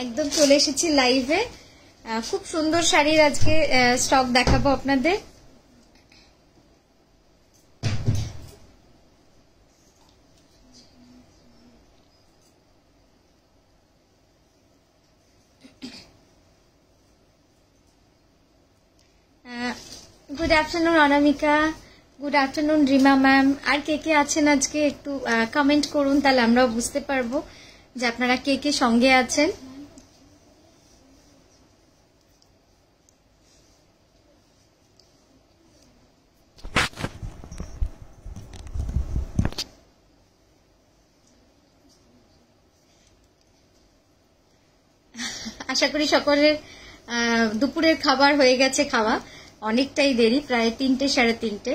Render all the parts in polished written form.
একদম চলে এসেছি লাইভে। খুব সুন্দর শাড়ির আজকে স্টক দেখাবো আপনাদের। গুড আফটারনুন অনামিকা, গুড আফটারনুন রিমা ম্যাম। আর কে কে আছেন আজকে একটু কমেন্ট করুন, তাহলে আমরাও বুঝতে পারবো যে আপনারা কে কে সঙ্গে আছেন। আশা করি সকলের দুপুরের খাবার হয়ে গেছে, খাওয়া অনেকটাই দেরি, প্রায় 3টে সাড়ে 3টে।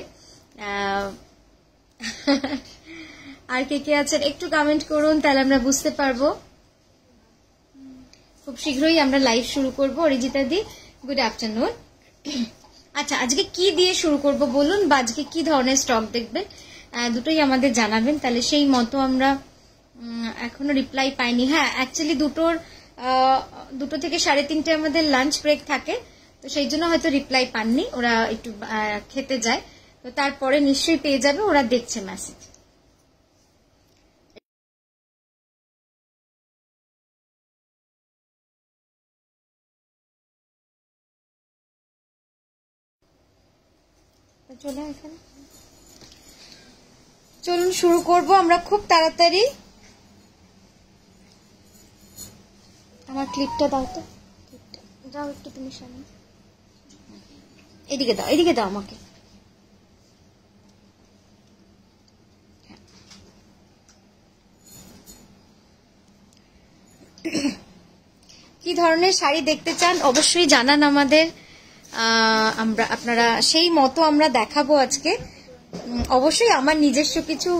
আর কে কে আছেন একটু কমেন্ট করুন, তাহলে আমরা বুঝতে পারবো। খুব শীঘ্রই আমরা লাইভ শুরু করব। অরিজিতা দি গুড আফটারনুন। আচ্ছা, আজকে কি দিয়ে শুরু করব বলুন, বা আজকে কি ধরনের স্টক দেখবেন দুটোই আমাদের জানাবেন, তাহলে সেই মতো আমরা। এখনো রিপ্লাই পাইনি। হ্যাঁ, অ্যাকচুয়ালি দুটো থেকে সাড়ে 3টে আমাদের লাঞ্চ ব্রেক থাকে, তো সেই জন্য হয়তো রিপ্লাই পাননি, ওরা একটু খেতে যায়, তো তারপরে নিশ্চয়ই পেয়ে যাবে, ওরা দেখছে মেসেজ। চলুন শুরু করব আমরা খুব তাড়াতাড়ি। আমার ক্লিপটা দাও তো, যাও একটু তুমি সামনে, এদিকে দাও, এদিকে দাও আমাকে। কি ধরনের শাড়ি দেখতে চান অবশ্যই জানান আমাদের, আপনারা সেই মতো আমরা দেখাবো আজকে। অবশ্যই আমার নিজস্ব কিছু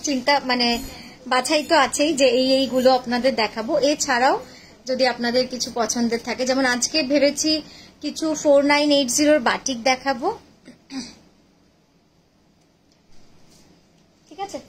চিন্তা মানে বাছাই তো আছেই, যে এইগুলো আপনাদের দেখাবো। এছাড়াও যদি আপনাদের কিছু পছন্দের থাকে, যেমন আজকে ভেবেছি কিছু 4980 বাটিক দেখাবো, ঠিক আছে?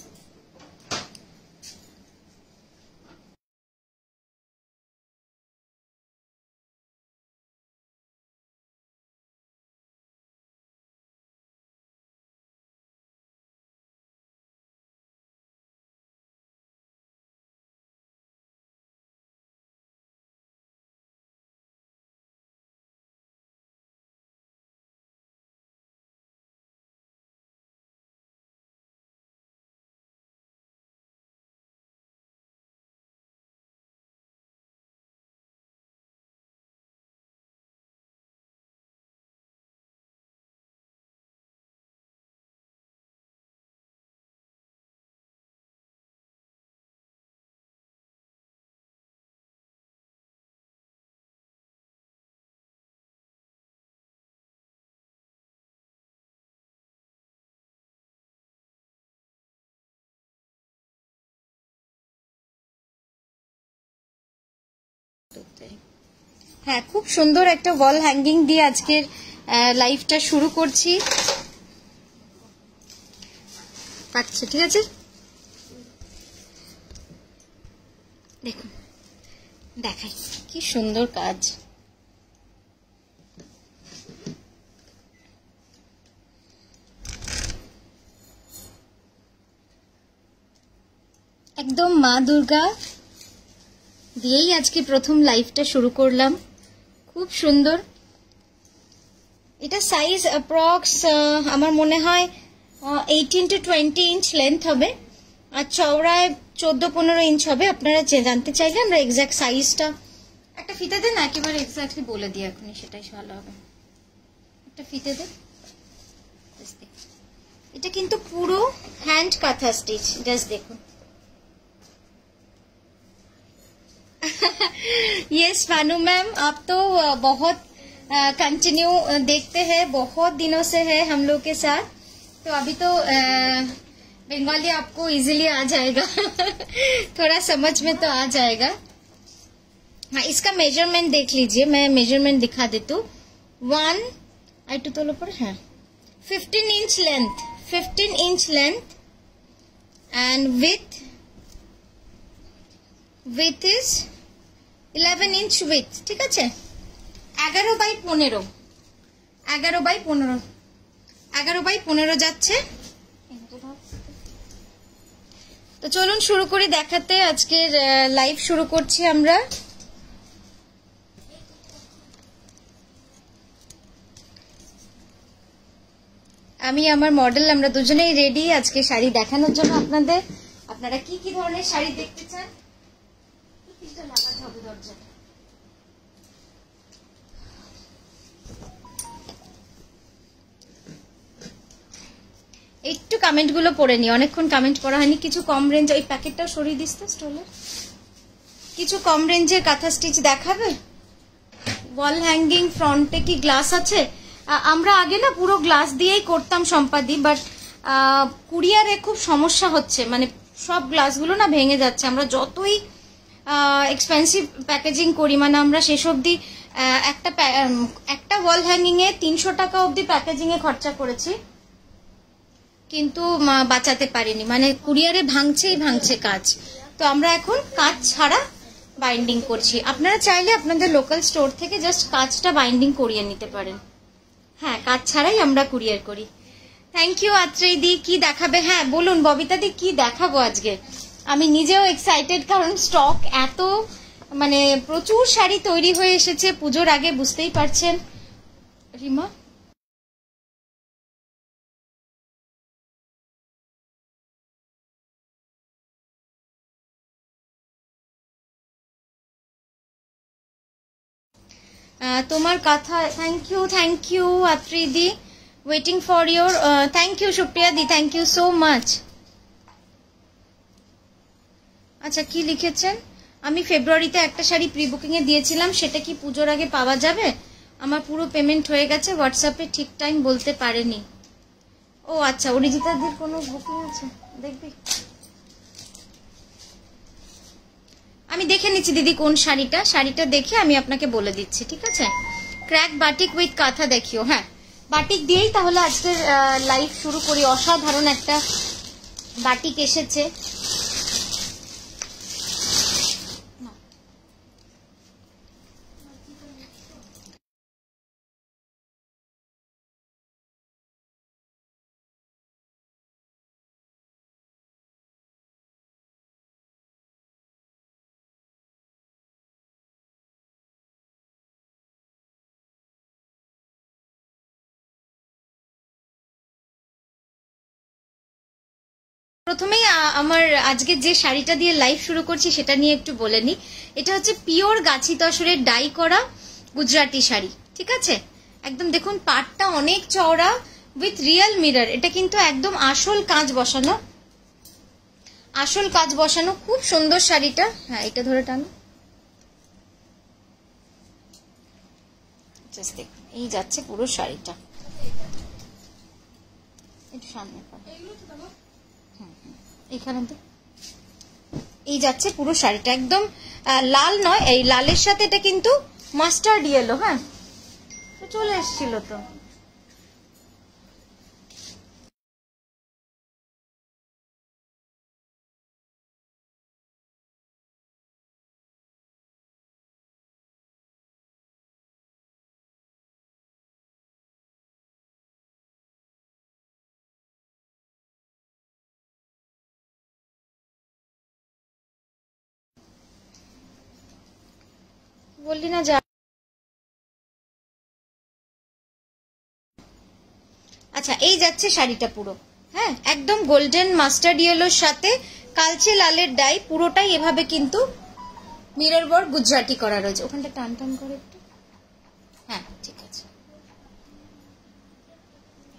হ্যাঁ, খুব সুন্দর একটা ওয়াল হ্যাঙ্গিং দিয়ে আজকের লাইভটা শুরু করছি। আচ্ছা, ঠিক আছে, দেখুন দেখাই কি সুন্দর কাজ। একদম মা দুর্গা দিয়েই আজকে প্রথম লাইভটা শুরু করলাম। খুব সুন্দর। এটা সাইজ অ্যাপ্রক্স আমার মনে হয় 18 to 20 ইঞ্চ লেন্থ হবে, আর চওড়ায় 14-15 ইঞ্চ হবে। আপনারা জানতে চাইলে আমরা এক্সাক্ট সাইজটা একটা ফিতে দেন, একেবারে এক্স্যাক্টলি বলে দিই এখনই, সেটাই ভালো হবে। একটা ফিতে দেন। এটা কিন্তু পুরো হ্যান্ড কাঁথা স্টিচ, জাস্ট দেখুন। यस भानु मैम, आप तो बहुत कंटिन्यू देखते हैं, बहुत दिनों से है हम लोग के साथ, तो अभी तो बंगाली आपको इजीली आ जाएगा। थोड़ा समझ में तो आ जाएगा। हाँ, इसका मेजरमेंट देख लीजिए, मैं मेजरमेंट दिखा देती हूँ। 1 आई टू तोलो पर है 15 inch length, 15 inch length and width is 11 inch width, ঠিক আছে? 11x15 যাচ্ছে। তো চলুন শুরু করি দেখাতে। আজকের লাইভ শুরু করছি আমরা। আমি আমার মডেল আমরা দুজনেই রেডি আজকে শাড়ি দেখানোর জন্য আপনাদের। আপনারা কি কি ধরনের শাড়ি দেখতে চান? লাগাতে হবে দরজা। একটু কমেন্ট গুলো পড়ে নি, অনেকক্ষণ কমেন্ট পড়া হয়নি। কিছু কম রেঞ্জ, ওই প্যাকেটটা সরিয়ে দিস তো স্টলের। কিছু কম রেঞ্জের কাঁথা স্টিচ দেখাবে? ওয়াল হ্যাঙ্গিং ফ্রন্টে কি গ্লাস আছে? আমরা আগে না পুরো গ্লাস দিয়েই করতাম সম্পাদি, বাট কুরিয়ারে খুব সমস্যা হচ্ছে, মানে সব গ্লাসগুলো না ভেঙে যাচ্ছে। আমরা যতই এক্সপেন্সিভ প্যাকেজিং করি, মানে আমরা শেষ অবধি একটা ওয়াল হ্যাঙ্গিং এ 300 টাকা অবধি প্যাকেজিং এ খরচা করেছি, কিন্তু বাঁচাতে পারিনি। মানে কুরিয়ারে ভাঙছে কাজ। তো আমরা এখন কাজ ছাড়া বাইন্ডিং করছি। আপনারা চাইলে আপনাদের লোকাল স্টোর থেকে জাস্ট কাজটা বাইন্ডিং করিয়ে নিতে পারেন। হ্যাঁ, কাজ ছাড়াই আমরা কুরিয়ার করি। থ্যাংক ইউ আত্রেই দি। কি দেখাবে? হ্যাঁ বলুন ববিতা দি, কি দেখাবো আজকে? আমি নিজেও এক্সাইটেড, কারণ স্টক এত, মানে প্রচুর শাড়ি তৈরি হয়ে এসেছে পুজোর আগে, বুঝতেই পারছেন। রিমা তোমার কথা। থ্যাংক ইউ আত্রিদি, waiting for your. Thank you Supriya দি, থ্যাংক ইউ সো মাচ। আচ্ছা, কি লিখেছেন? আমি ফেব্রুয়ারিতে একটা শাড়ি প্রি বুকিং এ দিয়েছিলাম, সেটা কি পুজোর আগে পাওয়া যাবে? আমার পুরো পেমেন্ট হয়ে গেছে, হোয়াটসঅ্যাপে ঠিক টাইম বলতে পারেনি। ও আচ্ছা, অরিজিতাদির কোনো বুকিং আছে দেখবি? আমি দেখে নিচ্ছি দিদি কোন শাড়িটা দেখে আমি আপনাকে বলে দিচ্ছি, ঠিক আছে? ক্র্যাক বাটিক উইথ কাঁথা দেখিও। হ্যাঁ, বাটিক দিয়েই তাহলে আজকের লাইভ শুরু করি। অসাধারণ একটা বাটিক এসেছে। প্রথমেই আমার আজকে যে শাড়িটা দিয়ে লাইভ শুরু করছি সেটা নিয়ে একটু বলে নি। এটা হচ্ছে পিওর গাছি তসরের ডাই করা গুজরাটি শাড়ি, ঠিক আছে? একদম দেখুন, পাটটা অনেক চওড়া উইথ রিয়েল মিরর। এটা কিন্তু একদম আসল কাজ বসানো, খুব সুন্দর শাড়িটা। হ্যাঁ, এটা ধরে টানো। এই যাচ্ছে পুরো শাড়িটা, একটু সামনে এখানে তো এই যাচ্ছে পুরো শাড়িটা। একদম লাল নয়, এই লালের সাথে এটা কিন্তু মাস্টার্ড ইয়েলো। হ্যাঁ, চলে এসেছিল তো। বললি না যা। আচ্ছা, এই যাচ্ছে শাড়িটা পুরো। হ্যাঁ, একদম গোল্ডেন মাস্টার্ড ইয়েলোর সাথে কালচে লালের ডাই, পুরোটাই এভাবে কিন্তু মিরর ওয়ার্ক গুজরাটি করা রয়েছে। ওখানটা টান টান করে একটু। হ্যাঁ, ঠিক আছে।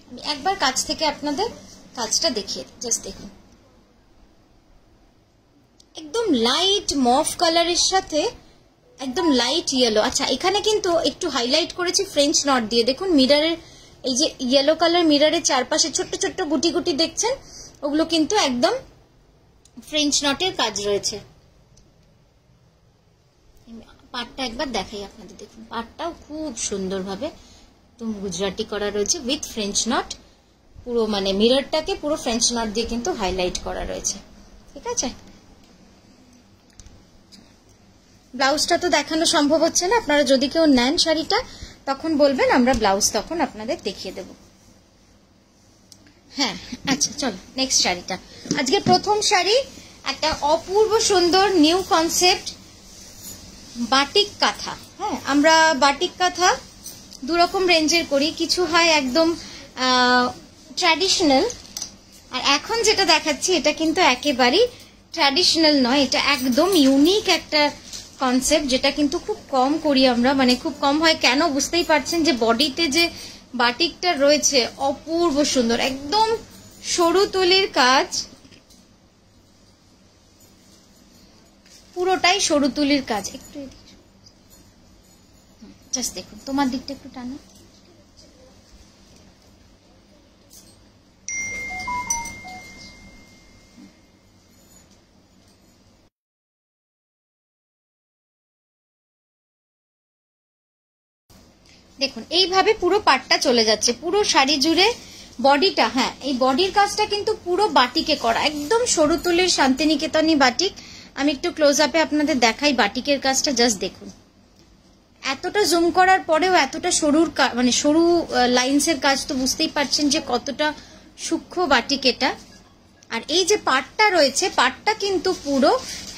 আমি একবার কাছ থেকে আপনাদের কাজটা দেখিয়ে জাস্ট দেখুন। একদম লাইট মফ কালারের সাথে একদম লাইট ইয়েলো। আচ্ছা, এখানে কিন্তু একটু হাইলাইট করেছি ফ্রেঞ্চ নট দিয়ে। দেখুন মিররের এই যে ইয়েলো কালার মিররের চারপাশে ছোট্ট ছোট্ট গুটি গুটি দেখছেন, ওগুলো কিন্তু একদম ফ্রেঞ্চ নটের কাজ রয়েছে। পাটটা একবার দেখাই আপনাদের, দেখুন পাটটাও খুব সুন্দরভাবে একদম গুজরাটি করা রয়েছে উইথ ফ্রেঞ্চ নট। পুরো মানে মিররটাকে পুরো ফ্রেঞ্চ নট দিয়ে কিন্তু হাইলাইট করা রয়েছে। ঠিক আছে, ব্লাউজটা তো দেখানো সম্ভব হচ্ছে না, আপনারা যদি কেউ নেন শাড়িটা তখন বলবেন, আমরা ব্লাউজ তখন আপনাদের দেখিয়ে দেব। হ্যাঁ আচ্ছা চলো নেক্সট শাড়িটা। আজকে প্রথম শাড়ি একটা অপূর্ব সুন্দর নিউ কনসেপ্ট বাটিক কাঁথা। হ্যাঁ, আমরা বাটিক কাঁথা দু রকম রেঞ্জের করি, কিছু হয় একদম ট্র্যাডিশনাল, আর এখন যেটা দেখাচ্ছি এটা কিন্তু একেবারেই ট্র্যাডিশনাল নয়, এটা একদম ইউনিক একটা কনসেপ্ট, যেটা কিন্তু খুব কম করি আমরা, মানে খুব কম হয়। কেন বুঝতেই পারছেন যে বডিতে যে বাটিকটা রয়েছে অপূর্ব সুন্দর, একদম সরু তুলির কাজ, পুরোটাই সরু তুলির কাজ। একটু জাস্ট দেখুন, তোমার দিকটা একটু টানো। দেখুন এইভাবে পুরো পাটটা চলে যাচ্ছে পুরো শাড়ি জুড়ে, বডিটা, হ্যাঁ এই বডির কাজটা কিন্তু পুরো বাটিকে করা, একদম সরু তুলির শান্তিনিকেতনী বাটিক। আমি একটু ক্লোজ আপে আপনাদের দেখাই বাটিকের কাজটা, জাস্ট দেখুন। এতটা জুম করার পরেও এতটা সরুর মানে সরু লাইন্সের কাজ, তো বুঝতেই পারছেন যে কতটা সূক্ষ্ম বাটিক এটা। আর এই যে পাটটা রয়েছে, পাটটা কিন্তু পুরো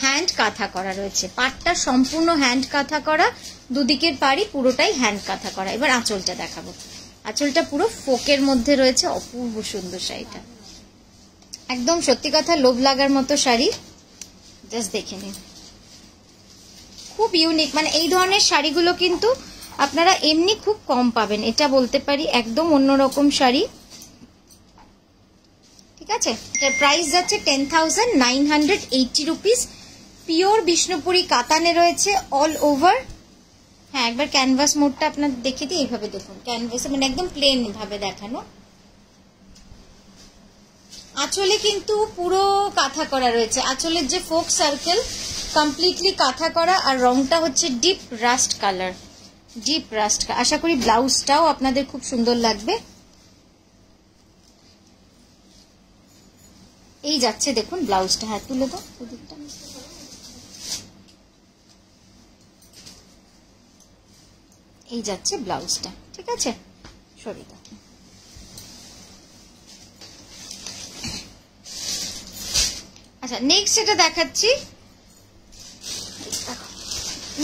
হ্যান্ড কাঁথা করা রয়েছে, পাটটা সম্পূর্ণ হ্যান্ড কাঁথা করা, দুদিকের পাড়ি পুরোটাই হ্যান্ড কাঁথা করা। এবার আঁচলটা দেখাবো, আঁচলটা পুরো ফোকের মধ্যে রয়েছে, অপূর্ব সুন্দর শাড়িটা, একদম সত্যি কথা লোভ লাগার মতো শাড়ি, জাস্ট দেখে নিন, খুব ইউনিক। মানে এই ধরনের শাড়িগুলো কিন্তু আপনারা এমনি খুব কম পাবেন, এটা বলতে পারি, একদম অন্যরকম শাড়ি। ঠিক আছে, এটার প্রাইস যাচ্ছে 10,980 রুপিস, পিওর বিষ্ণুপুরি কাতানে রয়েছে অল ওভার। হ্যাঁ একবার ক্যানভাস মোডটা আপনার দেখে দিই, এইভাবে দেখুন, ক্যানভাসে মানে একদম প্লেন ভাবে দেখানো। আঁচলে কিন্তু পুরো কাঁথা করা রয়েছে, আঁচলের যে ফোক সার্কেল কমপ্লিটলি কাঁথা করা, আর রংটা হচ্ছে deep rust colour, deep rust. আশা করি ব্লাউজটাও আপনাদের খুব সুন্দর লাগবে। এই যাচ্ছে দেখুন ব্লাউজটা, হ্যাঁ তুলে দাও ওদিকটা, এই যাচ্ছে ব্লাউজটা। ঠিক আছে, সরিয়ে দাও। আচ্ছা নেক্সট এটা দেখাচ্ছি,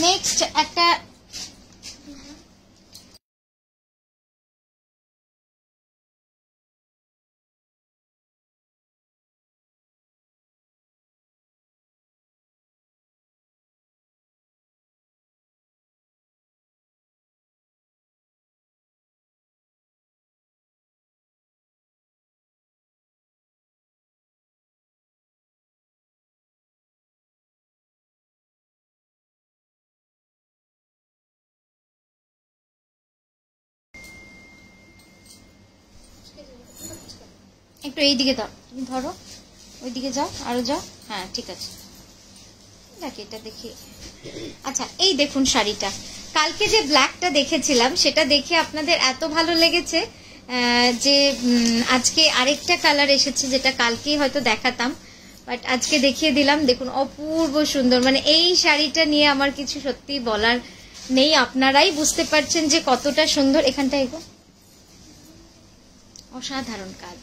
নেক্সট একটা একটু এইদিকে দাও, তুমি ধরো, ওইদিকে যাও, আরো যাও, হ্যাঁ ঠিক আছে, দেখি এটা দেখি। আচ্ছা এই দেখুন শাড়িটা, কালকে যে ব্ল্যাকটা দেখেছিলাম সেটা দেখে আপনাদের এত ভালো লেগেছে যে আজকে আরেকটা কালার এসেছে, যেটা কালকেই হয়তো দেখাতাম, বাট আজকে দেখিয়ে দিলাম। দেখুন অপূর্ব সুন্দর, মানে এই শাড়িটা নিয়ে আমার কিছু সত্যি বলার নেই, আপনারাই বুঝতে পারছেন যে কতটা সুন্দর। এখানটা এগো, অসাধারণ কাজ,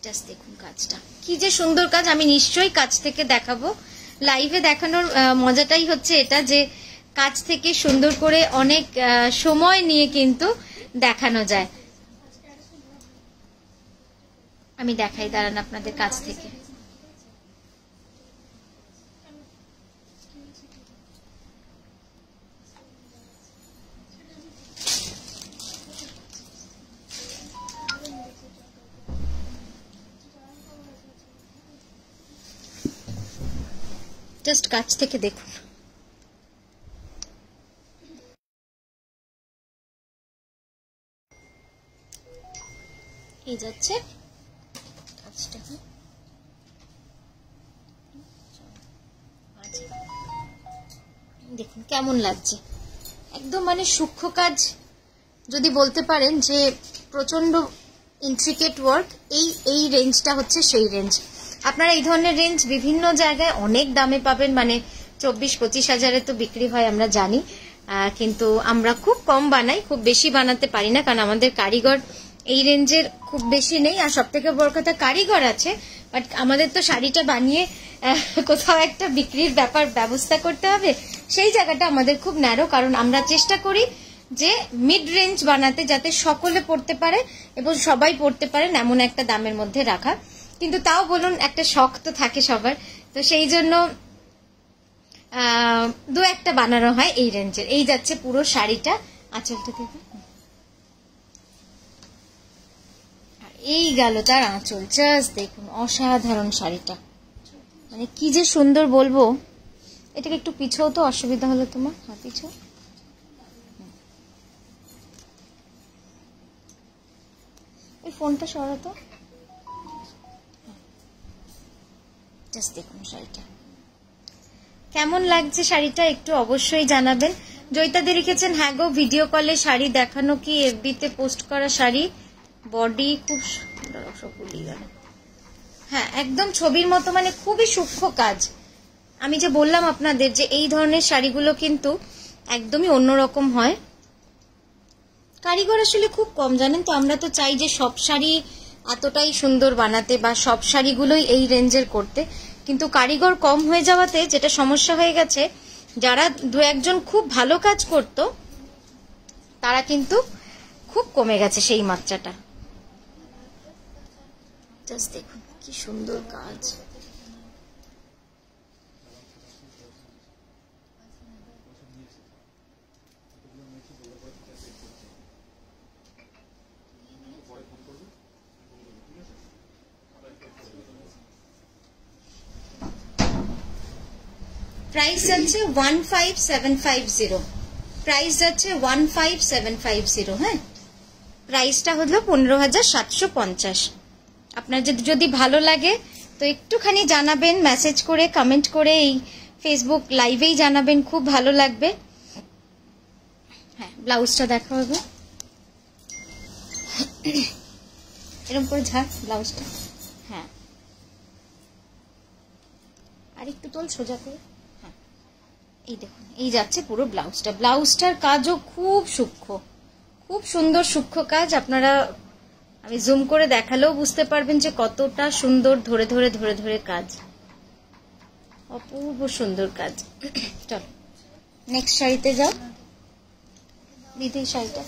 জাস্ট দেখুন কাজটা কি যে সুন্দর কাজ। আমি নিশ্চয়ই কাজ থেকে দেখাবো, লাইভে দেখানোর মজাটাই হচ্ছে এটা, যে কাজ থেকে সুন্দর করে অনেক সময় নিয়ে কিন্তু দেখানো যায়। আমি দেখাই, দাঁড়ান আপনাদের কাছ থেকে। জাস্ট কাছ থেকে দেখুন, এই যাচ্ছে কাজটা, দেখুন কেমন লাগছে, একদম মানে সূক্ষ্ম কাজ, যদি বলতে পারেন যে প্রচন্ড ইন্ট্রিকেট ওয়ার্ক, এই রেঞ্জটা হচ্ছে সেই রেঞ্জ। আপনারা এই ধরনের রেঞ্জ বিভিন্ন জায়গায় অনেক দামে পাবেন, মানে 24-25 হাজারে তো বিক্রি হয় আমরা জানি, কিন্তু আমরা খুব কম বানাই, খুব বেশি বানাতে পারি না, কারণ আমাদের কারিগর এই রেঞ্জের খুব বেশি নেই। আর সব থেকে বড় কথা, কারিগর আছে, বাট আমাদের তো শাড়িটা বানিয়ে কোথাও একটা বিক্রির ব্যবস্থা করতে হবে, সেই জায়গাটা আমাদের খুব ন্যারো। কারণ আমরা চেষ্টা করি যে মিড রেঞ্জ বানাতে, যাতে সকলে পড়তে পারে এবং সবাই পড়তে পারেন এমন একটা দামের মধ্যে রাখা। কিন্তু তাও বলুন, একটা শখ তো থাকে সবার, তো সেই জন্য দু একটা বানানো হয় এই রেঞ্জের। এই যাচ্ছে পুরো শাড়িটা, আঁচলটা দেখুন, আর এই গেল তার আঁচল। জাস্ট দেখুন, অসাধারণ শাড়িটা, মানে কি যে সুন্দর বলবো। এটাকে একটু পিছাও তো, অসুবিধা হলো তোমার, হ্যাঁ পিছাও। এই ফোনটা সরাতো। জাস্ট দেখুন শাড়িটা কেমন লাগছে, শাড়িটা একটু অবশ্যই জানাবেন। জয়িতাদি লিখেছেন, হ্যাঁ গো, ভিডিও কলে শাড়ি দেখানো কি এফবিতে পোস্ট করা শাড়ি? বডি খুব গেল, হ্যাঁ একদম ছবির মতো, মানে খুবই সূক্ষ্ম কাজ। আমি যে বললাম আপনাদের যে এই ধরনের শাড়িগুলো কিন্তু একদমই অন্যরকম হয়। কারিগর আসলে খুব কম, জানেন তো। আমরা তো চাই যে সব শাড়ি এতটাই সুন্দর বানাতে বা সব শাড়িগুলোই এই রেঞ্জের করতে, কিন্তু কারিগর কম হয়ে যাওয়াতে যেটা সমস্যা হয়ে গেছে, যারা দু একজন খুব ভালো কাজ করত তারা কিন্তু খুব কমে গেছে সেই মাত্রাটা। জাস্ট দেখুন কি সুন্দর কাজ। প্রাইস যাচ্ছে 15750, প্রাইস যাচ্ছে 15750। হ্যাঁ, প্রাইসটা হলো 15,750। আপনার যদি ভালো লাগে তো একটুখানি জানাবেন, মেসেজ করে, কমেন্ট করে, এই ফেসবুক লাইভেই জানাবেন, খুব ভালো লাগবে। হ্যাঁ, ব্লাউজটা দেখা হবে, এরকম করে ঝাড় ব্লাউজটা। হ্যাঁ, আর একটু তোল সোজা করে। হ্যাঁ, এই দেখুন, এই যাচ্ছে পুরো ব্লাউজটা। ব্লাউজটার কাজও খুব সূক্ষ্ম, খুব সুন্দর সূক্ষ্ম কাজ। আপনারা, আমি জুম করে দেখালেও বুঝতে পারবেন যে কতটা সুন্দর, ধরে ধরে ধরে ধরে কাজ, অপূর্ব সুন্দর কাজ। চল নেক্সট শাড়িতে যাও দিদি, শাড়িটা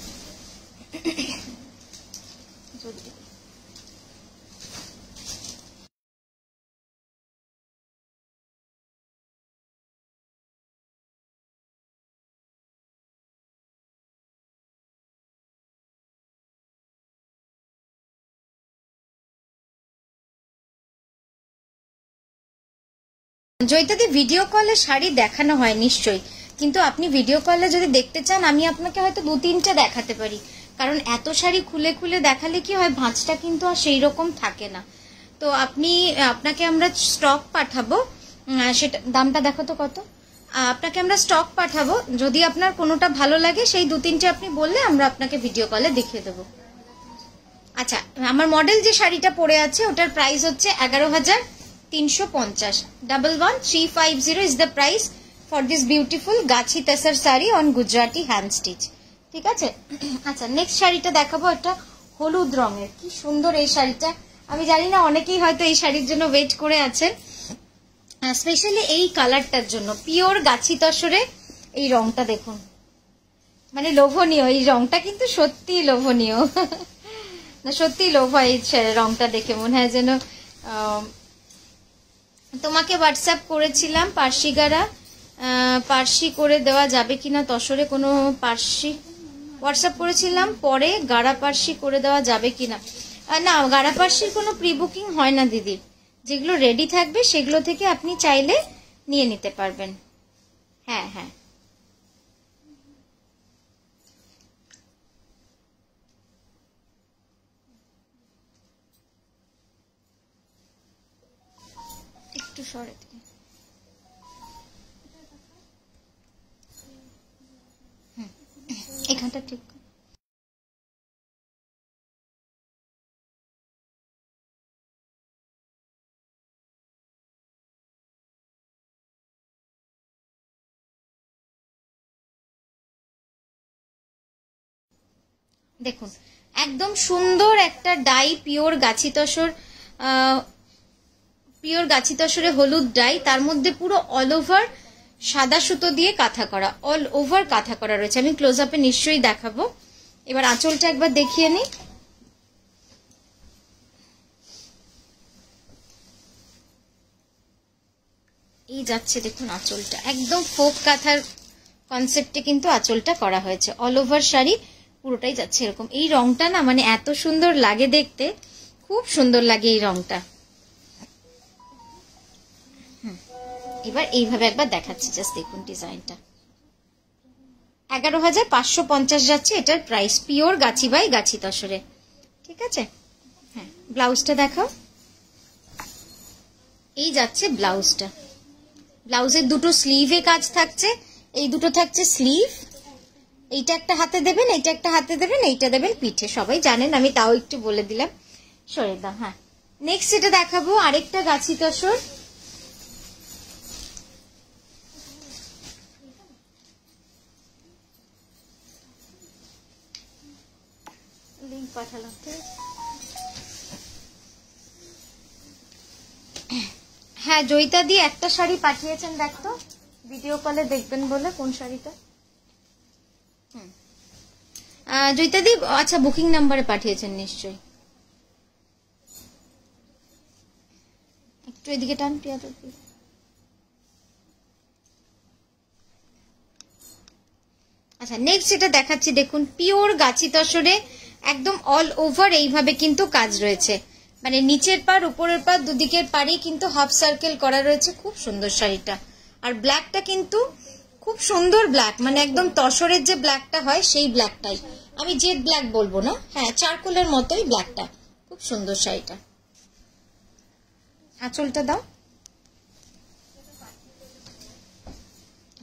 জয়িতাদি, ভিডিও কলে শাড়ি দেখানো হয় নিশ্চয়ই, কিন্তু আপনি ভিডিও কলে যদি দেখতে চান, আমি আপনাকে হয়তো 2-3টা দেখাতে পারি, কারণ এত শাড়ি খুলে খুলে দেখালে কি হয়, ভাঁজটা কিন্তু আর সেই রকম থাকে না। তো আপনাকে আমরা স্টক পাঠাবো, সেটা দামটা দেখো তো কত। আপনাকে আমরা স্টক পাঠাবো, যদি আপনার কোনোটা ভালো লাগে সেই 2-3টে আপনি বললে আমরা আপনাকে ভিডিও কলে দেখিয়ে দেবো। আচ্ছা, আমার মডেল যে শাড়িটা পরে আছে ওটার প্রাইস হচ্ছে 11,350। 11350 is the price for this beautiful Gachhi তাসার sari on Gujarati hand stitch। ঠিক আছে, আচ্ছা নেক্সট শাড়িটা দেখাবো, একটা হলুদ রঙের, কি সুন্দর এই শাড়িটা। আমি জানি না অনেকেই হয়তো এই শাড়ির জন্য ওয়েট করে আছেন, স্পেশালি এই কালারটার জন্য। পিওর গাছি তসরে এই রংটা দেখুন, মানে লোভনীয়। এই রংটা কিন্তু সত্যি লোভনীয়, না সত্যি লোভ হয় এই রংটা দেখে, মনে হয় যেন। তোমাকে হোয়াটসঅ্যাপ করেছিলাম পার্সি গাড়া, পার্সি করে দেওয়া যাবে কিনা তসরে? কোনো পার্সি হোয়াটসঅ্যাপ করেছিলাম, পরে গাড়া পার্সি করে দেওয়া যাবে কিনা? না, গাড়া পার্সির কোনো প্রি বুকিং হয় না দিদি, যেগুলো রেডি থাকবে সেগুলো থেকে আপনি চাইলে নিয়ে নিতে পারবেন। হ্যাঁ হ্যাঁ, একটু সরে এখানটা ঠিক। দেখুন একদম সুন্দর একটা ডাই, পিওর গাছি তসরে হলুদ ডাই, তার মধ্যে পুরো অল ওভার সাদা সুতো দিয়ে কাঁথা করা, অল ওভার কাঁথা করা রয়েছে। আমি ক্লোজ আপে নিশ্চয়ই দেখাবো। এবার আঁচলটা একবার দেখিয়ে নিই। এই যাচ্ছে দেখুন আঁচলটা, একদম ফোক কাঁথার কনসেপ্টে কিন্তু আঁচলটা করা হয়েছে। অল ওভার শাড়ি পুরোটাই যাচ্ছে এরকম। এই রংটা না মানে এত সুন্দর লাগে দেখতে, খুব সুন্দর লাগে এই রংটা। এবার এইভাবে একবার দেখাচ্ছি, জাস্ট দেখুন ডিজাইনটা। 11,550 যাচ্ছে এটার প্রাইস, পিওর গাছি বাই গাছি তসরে। ঠিক আছে, হ্যাঁ ব্লাউজটা দেখাও। এই যাচ্ছে ব্লাউজটা। ব্লাউজের দুটো স্লিভে কাজ থাকছে, এই দুটো থাকছে স্লিভ। এইটা একটা হাতে দেবেন, এইটা একটা হাতে দেবেন, এইটা দেবেন পিঠে, সবাই জানেন, আমি তাও একটু বলে দিলাম। সরে দাও। হ্যাঁ, নেক্সট এটা দেখাবো আরেকটা গাছি তসর। লিংক পাঠালাম, ঠিক আছে। হ্যাঁ জয়িতা দি একটা শাড়ি পাঠিয়েছেন, দেখতো ভিডিও কলে দেখবেন বলে, কোন শাড়িটা? জয়িতা দি আচ্ছা বুকিং নাম্বারে পাঠিয়েছেন নিশ্চয়ই। একটু এদিকে টান প্রিয়া। আচ্ছা নেক্সট যেটা দেখাচ্ছি দেখুন, পিওর গাছি তসরে একদম অল ওভার এইভাবে কিন্তু কাজ রয়েছে, মানে নিচের পার উপরের পার দুদিকের পাড়ে কিন্তু হাফ সার্কেল করা রয়েছে। খুব সুন্দর শাড়িটা। আর ব্ল্যাকটা কিন্তু খুব সুন্দর ব্ল্যাক, মানে একদম তসরের যে ব্ল্যাকটা হয় সেই ব্ল্যাকটাই, আমি জেড ব্ল্যাক বলবো না, হ্যাঁ চারকোলের মতোই ব্ল্যাকটা। খুব সুন্দর শাড়িটা। আঁচলটা দাও।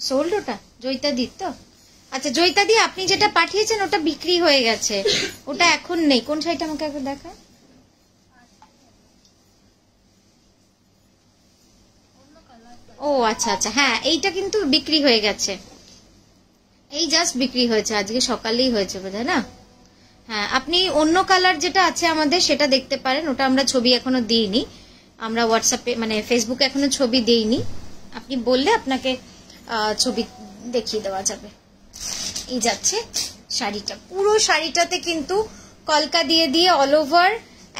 সোল্ড ওটা জয়িতা দি তো? আচ্ছা জয়িতা দি আপনি যেটা পাঠিয়েছেন ওটা বিক্রি হয়ে গেছে, ওটা এখন নেই। কোন শাড়িটা আমাকে একবার দেখায়? ও আচ্ছা আচ্ছা, হ্যাঁ এইটা কিন্তু বিক্রি হয়ে গেছে, এই জাস্ট বিক্রি হয়েছে, আজকে সকালেই হয়েছে বোধহয় না? হ্যাঁ আপনি অন্য কালার যেটা আছে আমাদের সেটা দেখতে পারেন, ওটা আমরা ছবি এখনো দিইনি, আমরা হোয়াটসঅ্যাপে মানে ফেসবুকে এখনো ছবি দিইনি, আপনি বললে আপনাকে ছবি দেখিয়ে দেওয়া যাবে। এই যাচ্ছে শাড়িটা, পুরো শাড়িটাতে কিন্তু কলকা দিয়ে দিয়ে অল ওভার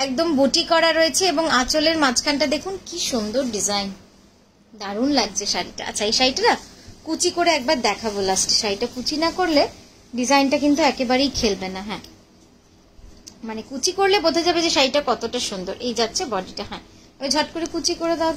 একদম বুটি করা রয়েছে, এবং আঁচলের মাঝখানটা দেখুন কি সুন্দর ডিজাইন, দারুণ লাগছে শাড়িটা। আচ্ছা এই শাড়িটা কুচি করে একবার দেখাবো লাস্ট, শাড়িটা কুচি না করলে ডিজাইনটা কিন্তু একেবারেই খেলবে না। হ্যাঁ মানে কুচি করলে বোঝা যাবে যে শাড়িটা কতটা সুন্দর। এই যাচ্ছে বডিটা, হ্যাঁ ওই ঝট করে কুচি করে দাও।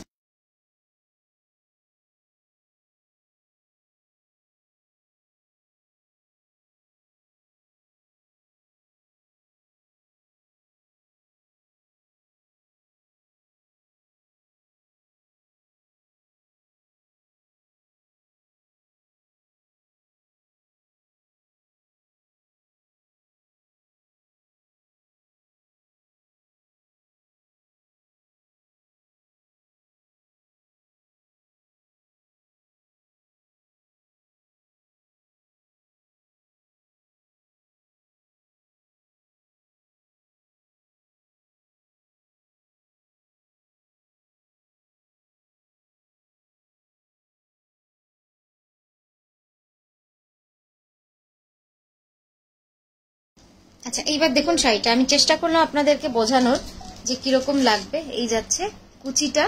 আচ্ছা এইবার দেখুন শাড়িটা, আমি চেষ্টা করলাম আপনাদেরকে বোঝানোর যে কিরকম লাগবে। এই যাচ্ছে কুচিটা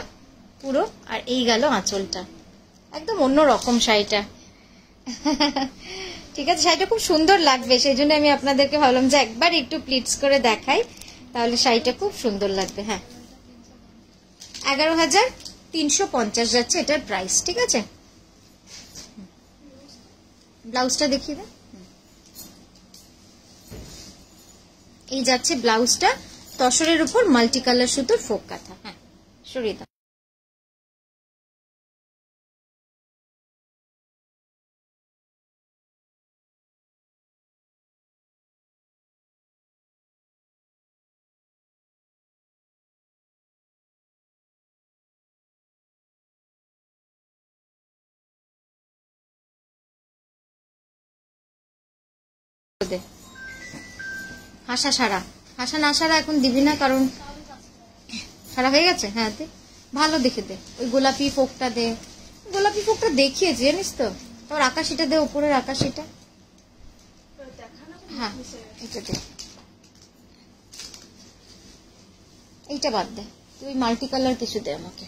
পুরো, আর এই গেল আঁচলটা, একদম অন্য রকম শাড়িটা। ঠিক আছে, শাড়িটা খুব সুন্দর লাগবে, সেই জন্য আমি আপনাদেরকে ভাবলাম যে একবার একটু প্লিটস করে দেখাই, তাহলে শাড়িটা খুব সুন্দর লাগবে। হ্যাঁ 11,350 যাচ্ছে এটার প্রাইস। ঠিক আছে, ব্লাউজটা দেখিয়ে দেন। এই যাচ্ছে ব্লাউজটা, তসরের উপর মাল্টি কালার সুতোর ফোক কাঁথা। হ্যাঁ সরিয়ে দাও। হাসা সারা, হাসা না সারা এখন দিবি না, কারণ সারা হয়ে গেছে। হ্যাঁ দে, ভালো দেখে দে, ওই গোলাপি ফোকটা দে, গোলাপি ফোকটা দেখিয়েছি জানিস তো। তোর আকাশিটা দে, উপরের আকাশিটা। হ্যাঁ এটা দে, এইটা বাদ দে, তুই মাল্টি কালার কিছু দে আমাকে।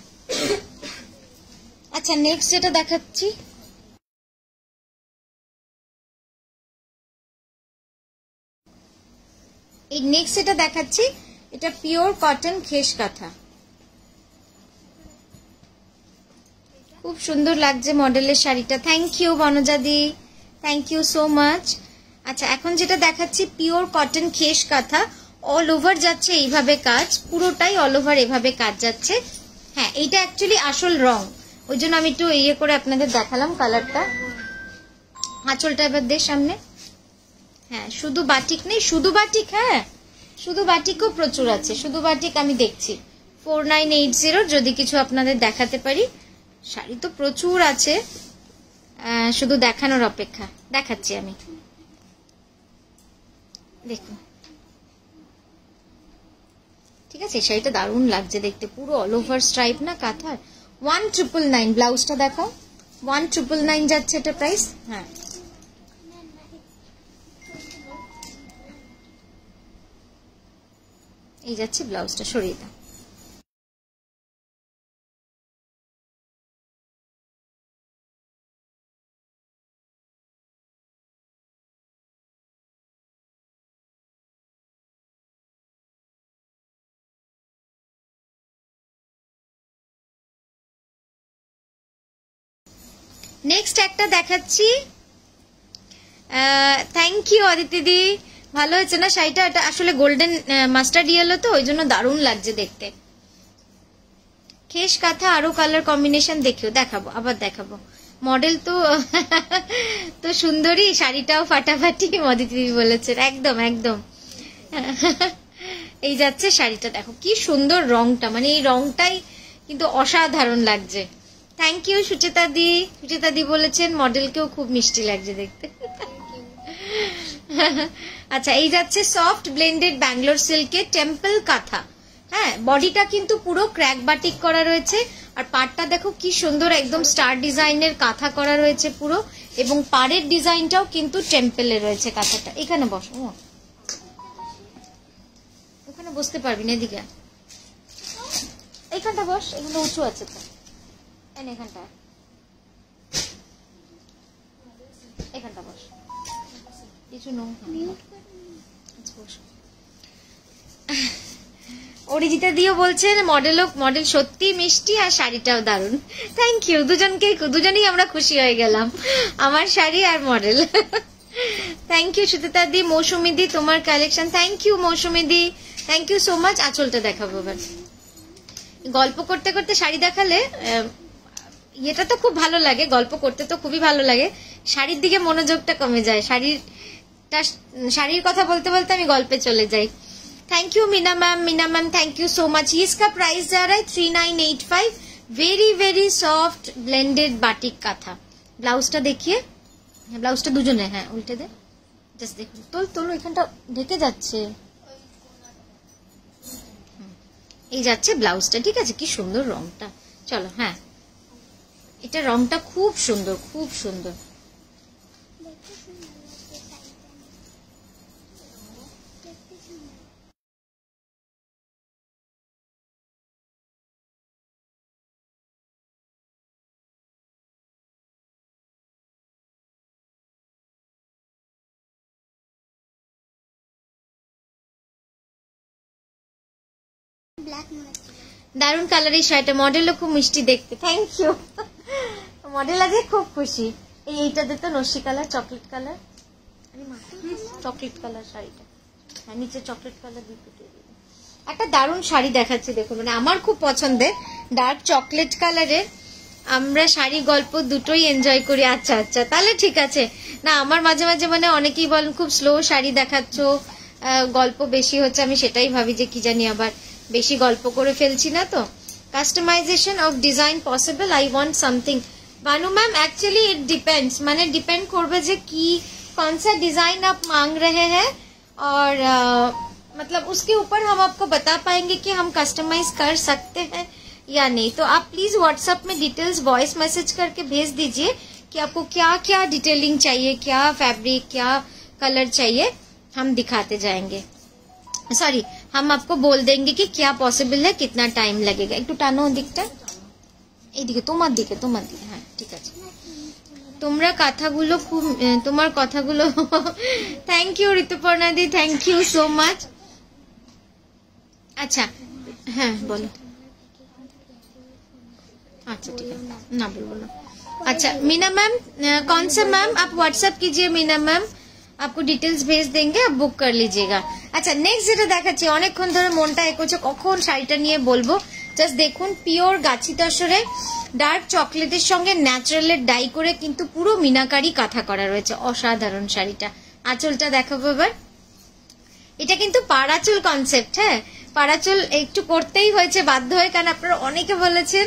আচ্ছা নেক্সট যেটা দেখাচ্ছি, এই নেক্সট যেটা দেখাচ্ছি এটা পিওর কটন খেস কাঁথা, খুব সুন্দর লাগছে মডেলের শাড়িটা। থ্যাংক ইউ বনজাদি, থ্যাংক ইউ সো মাচ। আচ্ছা এখন যেটা দেখাচ্ছি পিওর কটন খেস কাঁথা, অল ওভার যাচ্ছে এইভাবে কাজ, পুরোটাই অল ওভার এভাবে কাজ যাচ্ছে। হ্যাঁ এইটা অ্যাকচুয়ালি আসল রং, ওই জন্য আমি একটু ইয়ে করে আপনাদের দেখালাম কালারটা। আঁচলটা এবার দে সামনে। হ্যাঁ শুধু বাটিক নেই, শুধু বাটিক, হ্যাঁ শুধু বাটিকও প্রচুর আছে, শুধু বাটিক আমি দেখছি 4980, যদি কিছু আপনাদের দেখাতে পারি। শাড়ি তো প্রচুর আছে, শুধু দেখানোর অপেক্ষা। দেখাচ্ছি আমি, দেখুন ঠিক আছে। শাড়িটা দারুণ লাগছে দেখতে, পুরো অল ওভার স্ট্রাইপ না কাঁথার। 1999 ব্লাউজটা দেখাও, 1999 যাচ্ছে এটা প্রাইস। হ্যাঁ এই যাচ্ছে ব্লাউজটা, সরিয়ে দাও। নেক্সট একটা দেখাচ্ছি, থ্যাংক ইউ অদিতি দি, ভালো হয়েছে না শাড়িটা? এটা আসলে গোল্ডেন মাস্টার্ড ইয়েলো তো, ওই জন্য দারুণ লাগছে দেখতে। খেস কাঁথা, আরো কালার কম্বিনেশন দেখিও, দেখাবো আবার দেখাবো। মডেল তো তো সুন্দরী, শাড়িটাও ফাটাফাটি অদিতি দি বলেছেন, একদম একদম। এই যাচ্ছে শাড়িটা, দেখো কি সুন্দর রংটা, মানে এই রংটাই কিন্তু অসাধারণ লাগছে। থ্যাংক ইউ সুচেতা দি, সুচেতা দি বলেছেন মডেলকেও খুব মিষ্টি লাগছে দেখতে। আচ্ছা এই যাচ্ছে সফট ব্লেন্ডেড ব্যাঙ্গালোর সিল্কের টেম্পল কাঁথা। হ্যাঁ বডিটা কিন্তু পুরো ক্র্যাক বাটিক করা রয়েছে, আর পাড়টা দেখো কি সুন্দর একদম স্টার ডিজাইনের কাঁথা করা রয়েছে পুরো, এবং পাড়ের ডিজাইনটাও কিন্তু টেম্পেলে রয়েছে কাঁথাটা। এখানে বসো, ওখানে বসতে পারবি না, এদিকে এইখানটা বস, এখানে উঁচু আছে তো, এখানটা এখানটা বস, কিছু অরিজিতা দিও বলছেন মডেল সত্যি মিষ্টি আর শাড়িটাও দারুন। থ্যাংক ইউ, দুজনেই আমরা খুশি হয়ে গেলাম, আমার শাড়ি আর মডেল। থ্যাংক ইউ সুচিতা দি। মৌসুমি দি তোমার কালেকশন, থ্যাংক ইউ মৌসুমি দি, থ্যাংক ইউ সো মাচ। আঁচলটা দেখাবো এবার। গল্প করতে করতে শাড়ি দেখালে এটা তো খুব ভালো লাগে, গল্প করতে তো খুবই ভালো লাগে, শাড়ির দিকে মনোযোগটা কমে যায়, শাড়ির কথা বলতে বলতে আমি গল্পে চলে যাই। Thank you Meena ma'am thank you so much. इसका प्राइस जा रहा है 3985। Very very soft blended batik का था। ब्लाउजটা দেখিয়ে, ব্লাউজটা দুজনে, হ্যাঁ উল্টে দে, জাস্ট দেখুন, তোল এখানটা ঢেকে যাচ্ছে। এই যাচ্ছে ব্লাউজটা, ঠিক আছে, কি সুন্দর রংটা। চলো, হ্যাঁ এটা রংটা খুব সুন্দর, খুব সুন্দর। দারুন কালার এই শাড়িটা, মডেলও খুব মিষ্টি দেখতে। থ্যাংক ইউ, মডেল আজকে খুব খুশি। এইটাতে তো নস্যি colour, chocolate colour, chocolate colour শাড়িটা, হ্যাঁ নিচে চকলেট কালার দিতে। একটা দারুন শাড়ি দেখাচ্ছি দেখুন, মানে আমার খুব পছন্দের ডার্ক চকলেট কালারের। আমরা শাড়ি গল্প দুটোই এনজয় করি। আচ্ছা আচ্ছা, তাহলে ঠিক আছে। না আমার মাঝে মাঝে মানে অনেকেই বলেন খুব স্লো শাড়ি দেখাচ্ছ, গল্প বেশি হচ্ছে, আমি সেটাই ভাবি যে কি জানি আবার বেশি গল্প করে ফেলছি না তো। Customization of design possible, I want something. Banu ma'am actually it depends, माने डिपेंड करबे जे की कौन सा डिजाइन आप मांग रहे हैं और मतलब उसके ऊपर हम आपको बता पाएंगे कि हम कस्टमाइज कर सकते हैं या नहीं। तो आप प्लीज व्हाट्सएप में डिटेल्स वॉइस मैसेज करके भेज दीजिए कि आपको क्या क्या डिटेलिंग चाहिए, क्या फैब्रिक, क्या कलर चाहिए, हम दिखाते जाएंगे। सॉरी, हम आपको बोल देंगे कि क्या पॉसिबल है, कितना टाइम लगेगा। एक टानो दिकटा এইদিকে তোমার দিকে হ্যাঁ ঠিক আছে। তোমরা কথাগুলো খুব, তোমার কথাগুলো থ্যাংক ইউ ঋতুপর্ণা দি, থ্যাংক ইউ সো মাচ। अच्छा हाँ बोलो। अच्छा ठीक है, ना बोलो ना। अच्छा मीना मैम, कौन सा मैम? आप व्हाट्सएप कीजिए मीना मैम, आपको डिटेल्स भेज देंगे, आप बुक कर लीजिएगा। अच्छा नेक्स्ट যেটা দেখাচ্ছি, অনেকক্ষণ ধরে মনটা একোছে কখন শাড়িটা নিয়ে বলবো। জাস্ট দেখুন, পিওর গাছি তসরে ডার্ক চকলেটের সঙ্গে ন্যাচারালের ডাই করে কিন্তু পুরো মিনাকারি কাঁথা করা রয়েছে। অসাধারণ শাড়িটা। আঁচলটা দেখাবো এবার। এটা কিন্তু পাড়াচুল কনসেপ্ট। হ্যাঁ, পাড়াচুল একটু করতেই হয়েছে বাধ্য হয়ে, কারণ আপনারা অনেকে বলেছেন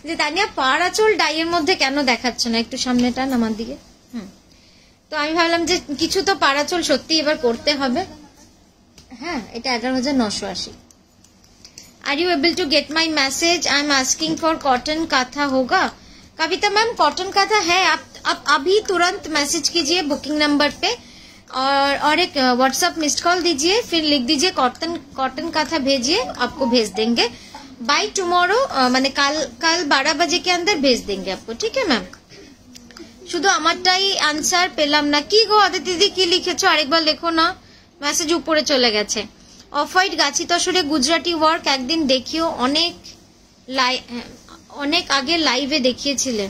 যে তানিয়া পাড়াচুল ডাইয়ের মধ্যে কেন দেখাচ্ছ না, একটু সামনে টান আমার দিকে। তো আমি ভাবলাম যে কিছু তো পাড়াচুল সত্যি এবার করতে হবে। হ্যাঁ, এটা 11,980। Are you able to get my message? I am asking for cotton काथा होगा। कविता मैम कॉटन काथा है, आप अभी तुरंत मैसेज कीजिए बुकिंग नंबर पे और एक व्हाट्सएप मिस्ड कॉल दीजिए, फिर लिख दीजिए कॉटन काथा भेजिए, आपको भेज देंगे बाय टुमारो, माने कल 12 बजे के अंदर भेज देंगे आपको। ठीक है मैम, শুধু আমারটাই আনসার পেলাম না। কি গো আদিতি দিদি কি লিখেছো, আরেকবার লেখো না, মেসেজ উপরে চলে গেছে। অফ হোয়াইট গাছি তসরে গুজরাটি ওয়ার্ক একদিন দেখিও, অনেক আগে লাইভে দেখিয়েছিলে।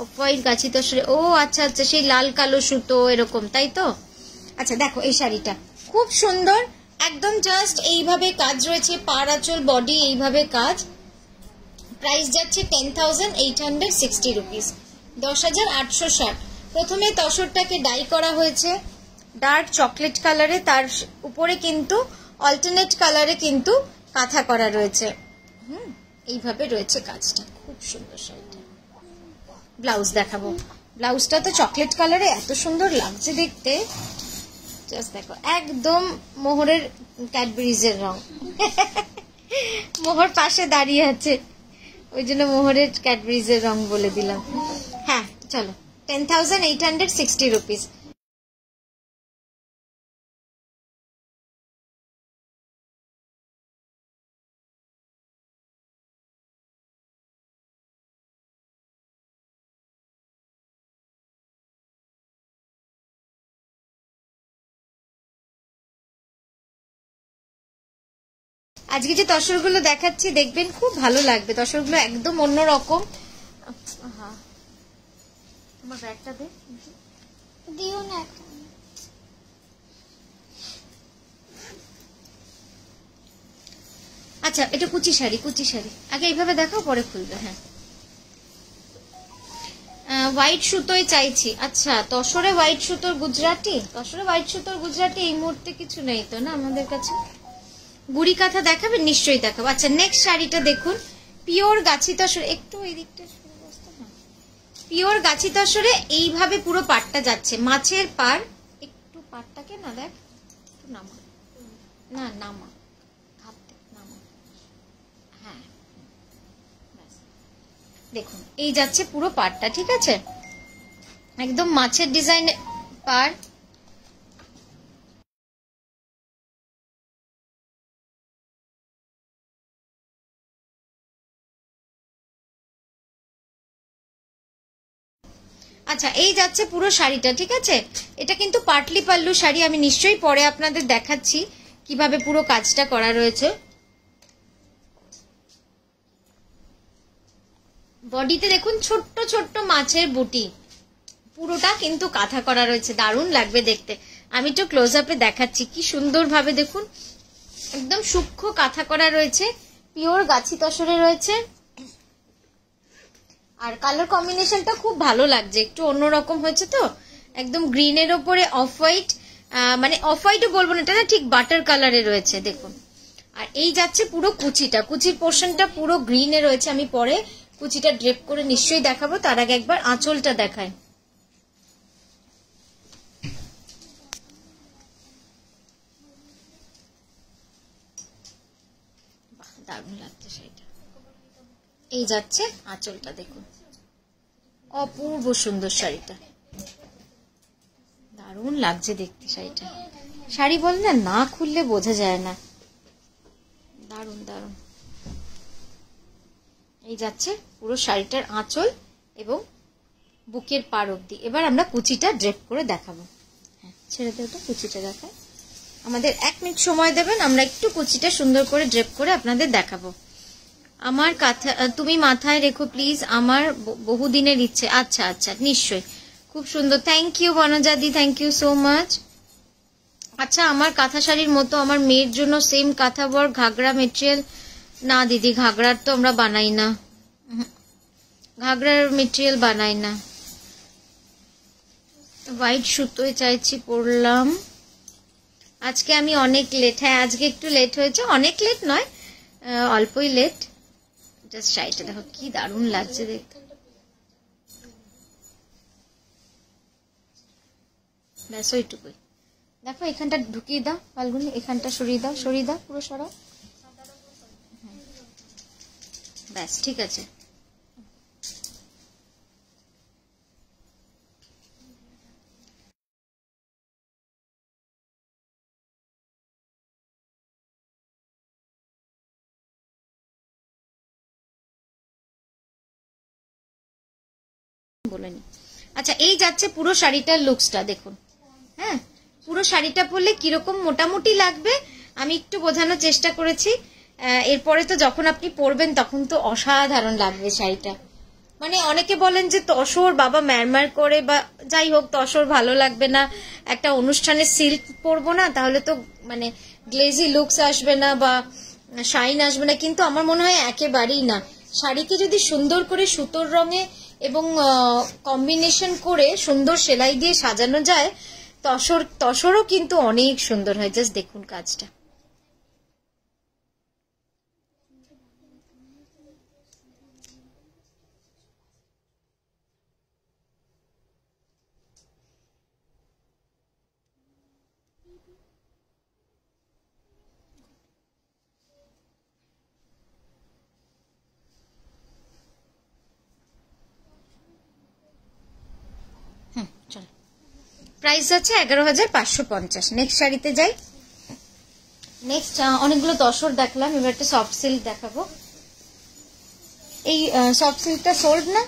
অফ হোয়াইট গাছি তসরে, ও আচ্ছা আচ্ছা, সেই লাল কালো সুতো এরকম, তাই তো? আচ্ছা দেখো এই শাড়িটা খুব সুন্দর, একদম জাস্ট এইভাবে কাজ রয়েছে, পাড় আঁচল বডি এইভাবে কাজ। প্রাইস যাচ্ছে 10,860 রুপিস, 10,860। প্রথমে তসরটাকে ডাই করা হয়েছে ডার্ক চকলেট কালারে, তার উপরে কিন্তু অল্টারনেট কালারে কিন্তু কাঁথা করা রয়েছে। এইভাবে রয়েছে কাজটা, খুব সুন্দর শাড়িটা। ব্লাউজ দেখাবো, ব্লাউজটা তো চকলেট কালারে এত সুন্দর লাগছে দেখতে। জাস্ট দেখো, একদম মোহরের ক্যাডবেরিজের রং। মোহর পাশে দাঁড়িয়ে আছে, ওই জন্য মোহরের ক্যাডবেরিজের রং বলে দিলাম। হ্যাঁ চলো, 10,860 রুপিস। আজকে যে তসরগুলো দেখাচ্ছি দেখবেন, খুব ভালো লাগবে। তসরগুলো একদম অন্যরকম। আমার ব্যাগটা দিও না। আচ্ছা এটা কুচি শাড়ি, কুচি শাড়ি আগে এইভাবে দেখাও, পরে খুলবে। হ্যাঁ হোয়াইট সুতোই চাইছি। আচ্ছা তসরে হোয়াইট সুতোর গুজরাটি, তসরে হোয়াইট সুতোর গুজরাটি এই মুহূর্তে কিছু নেই তো না আমাদের কাছে। গুড়ি কাঁথা দেখাবেন? নিশ্চয়ই দেখাবো। আচ্ছা নেক্সট শাড়িটা দেখুন, পিওর গাছি তসরে, একটু এই দিকটা পিওর গাছি তসরে এইভাবে পুরো পাটটা যাচ্ছে, মাছের পাড়। একটু পাটটাকে না দেখ, একটু নামা, না নামা, নামা। হ্যাঁ দেখুন এই যাচ্ছে পুরো পাটটা, ঠিক আছে, একদম মাছের ডিজাইন পাড়। আচ্ছা এই যাচ্ছে পুরো শাড়িটা, ঠিক আছে। এটা কিন্তু পাটলি পাল্লু শাড়ি, আমি নিশ্চয়ই পরে আপনাদের দেখাচ্ছি কিভাবে পুরো কাজটা করা রয়েছে। বডিতে দেখুন ছোট্ট ছোট্ট মাছের বুটি, পুরোটা কিন্তু কাঁথা করা রয়েছে, দারুণ লাগবে দেখতে। আমি একটু ক্লোজ আপে দেখাচ্ছি, কি সুন্দর ভাবে দেখুন, একদম সূক্ষ্ম কাঁথা করা রয়েছে, পিওর গাছি তসরে রয়েছে। আর কালার কম্বিনেশনটা খুব ভালো লাগছে, একটু অন্যরকম হয়েছে তো, একদম গ্রিনের ওপরে অফ হোয়াইট, মানে অফ হোয়াইটও বলবো না, এটা না ঠিক বাটার কালারে রয়েছে দেখুন। আর এই যাচ্ছে পুরো কুচিটা, কুচির পোর্শনটা পুরো গ্রিনে রয়েছে। আমি পরে কুচিটা ড্রেপ করে নিশ্চয়ই দেখাবো, তার আগে একবার আঁচলটা দেখায়। দারুণ লাগছে শাড়িটা। এই যাচ্ছে আঁচলটা, দেখুন অপূর্ব সুন্দর শাড়িটা, দারুণ লাগছে দেখতে শাড়িটা। শাড়ি বল না, না খুললে বোঝা যায় না, দারুণ দারুণ। এই যাচ্ছে পুরো শাড়িটার আঁচল এবং বুকের পার অব্দি। এবার আমরা কুচিটা ড্রেপ করে দেখাবো। হ্যাঁ ছেড়ে দে, ওটা কুচিটা দেখায়। আমাদের 1 মিনিট সময় দেবেন, আমরা একটু কুচিটা সুন্দর করে ড্রেপ করে আপনাদের দেখাবো। আমার কথা তুমি মাথায় রেখো প্লিজ, আমার বহুদিনের ইচ্ছে। আচ্ছা আচ্ছা, নিশ্চয়ই, খুব সুন্দর, থ্যাংক ইউ বনজাদি, থ্যাংক ইউ সো মাচ। আচ্ছা, আমার কাঁথা শাড়ির মতো আমার মেয়ের জন্য সেম কাঁথা ওয়ার্ক ঘাগরা মেটেরিয়াল। না দিদি, ঘাগরার তো আমরা বানাই না, ঘাগরার মেটেরিয়াল বানাই না। হোয়াইট সুতোয় চাইছি, পরলাম। আজকে আমি অনেক লেট, হ্যাঁ আজকে একটু লেট হয়েছে, অনেক লেট নয়, অল্পই লেট। জাস্ট শাড়িটা দেখো কি দারুণ লাগছে দেখতে, ব্যাস ওইটুকুই। দেখো এখানটা ঢুকিয়ে দাও ফাল্গুনি, এখানটা সরিয়ে দাও, সরিয়ে দাও, পুরো সরাও, ব্যাস ঠিক আছে। বলেনি। আচ্ছা, এই যাচ্ছে পুরো শাড়িটার লুকসটা দেখুন। হ্যাঁ, পুরো শাড়িটা পরলে কিরকম মোটামুটি লাগবে আমি একটু বোঝানোর চেষ্টা করেছি। এরপরে তো যখন আপনি পরবেন তখন তো অসাধারণ লাগবে শাড়িটা। মানে অনেকে বলেন যে তসর বাবা ম্যারমার করে, বা যাই হোক তসর ভালো লাগবে না, একটা অনুষ্ঠানে সিল্ক পরবো না, তাহলে তো মানে গ্লেজি লুকস আসবে না বা শাইন আসবে না। কিন্তু আমার মনে হয় একেবারেই না। শাড়িকে যদি সুন্দর করে সুতোর রঙে এবং কম্বিনেশন করে সুন্দর সেলাই দিয়ে সাজানো যায়, তসরও কিন্তু অনেক সুন্দর হয়। জাস্ট দেখুন কাজটা। চলো, প্রাইস আছে 11,550। নেক্সট শাড়িতে যাই। নেক্সট অনেকগুলো তসর দেখলাম, এবার একটা সফট সিল্ক দেখাবো। এই সফট সিল্কটা সোল্ড না,